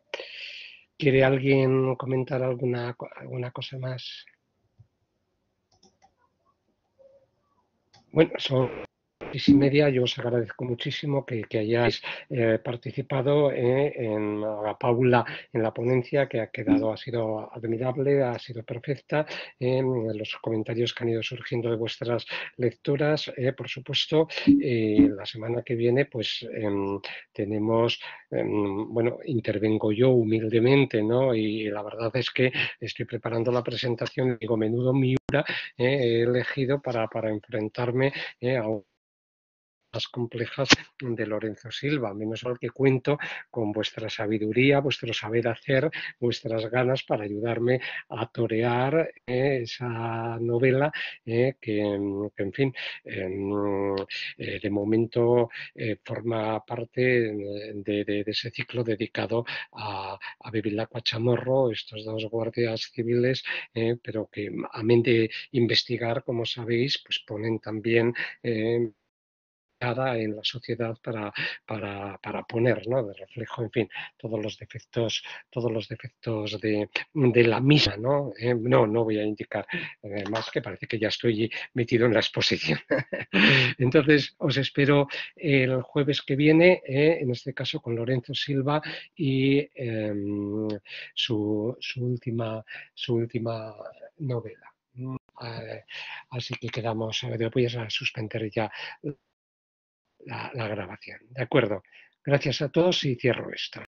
¿Quiere alguien comentar alguna cosa más? Bueno, son 6:30. Yo os agradezco muchísimo que hayáis participado a Paula en la ponencia, que ha sido admirable, ha sido perfecta, los comentarios que han ido surgiendo de vuestras lecturas, por supuesto. La semana que viene pues tenemos, bueno, intervengo yo humildemente, ¿no? Y la verdad es que estoy preparando la presentación y digo, menudo Miura he elegido para enfrentarme a más complejas de Lorenzo Silva. Menos mal que cuento con vuestra sabiduría, vuestro saber hacer, vuestras ganas para ayudarme a torear esa novela que, en fin, de momento forma parte de ese ciclo dedicado a Bevilacqua Chamorro, estos dos guardias civiles, pero que, amén de investigar, como sabéis, pues ponen también en la sociedad para poner, ¿no? De reflejo, en fin, todos los defectos de la misma, ¿no? No voy a indicar más, que parece que ya estoy metido en la exposición. Entonces, os espero el jueves que viene, en este caso con Lorenzo Silva y su última novela. Así que quedamos, voy a suspender ya la grabación. De acuerdo. Gracias a todos y cierro esto.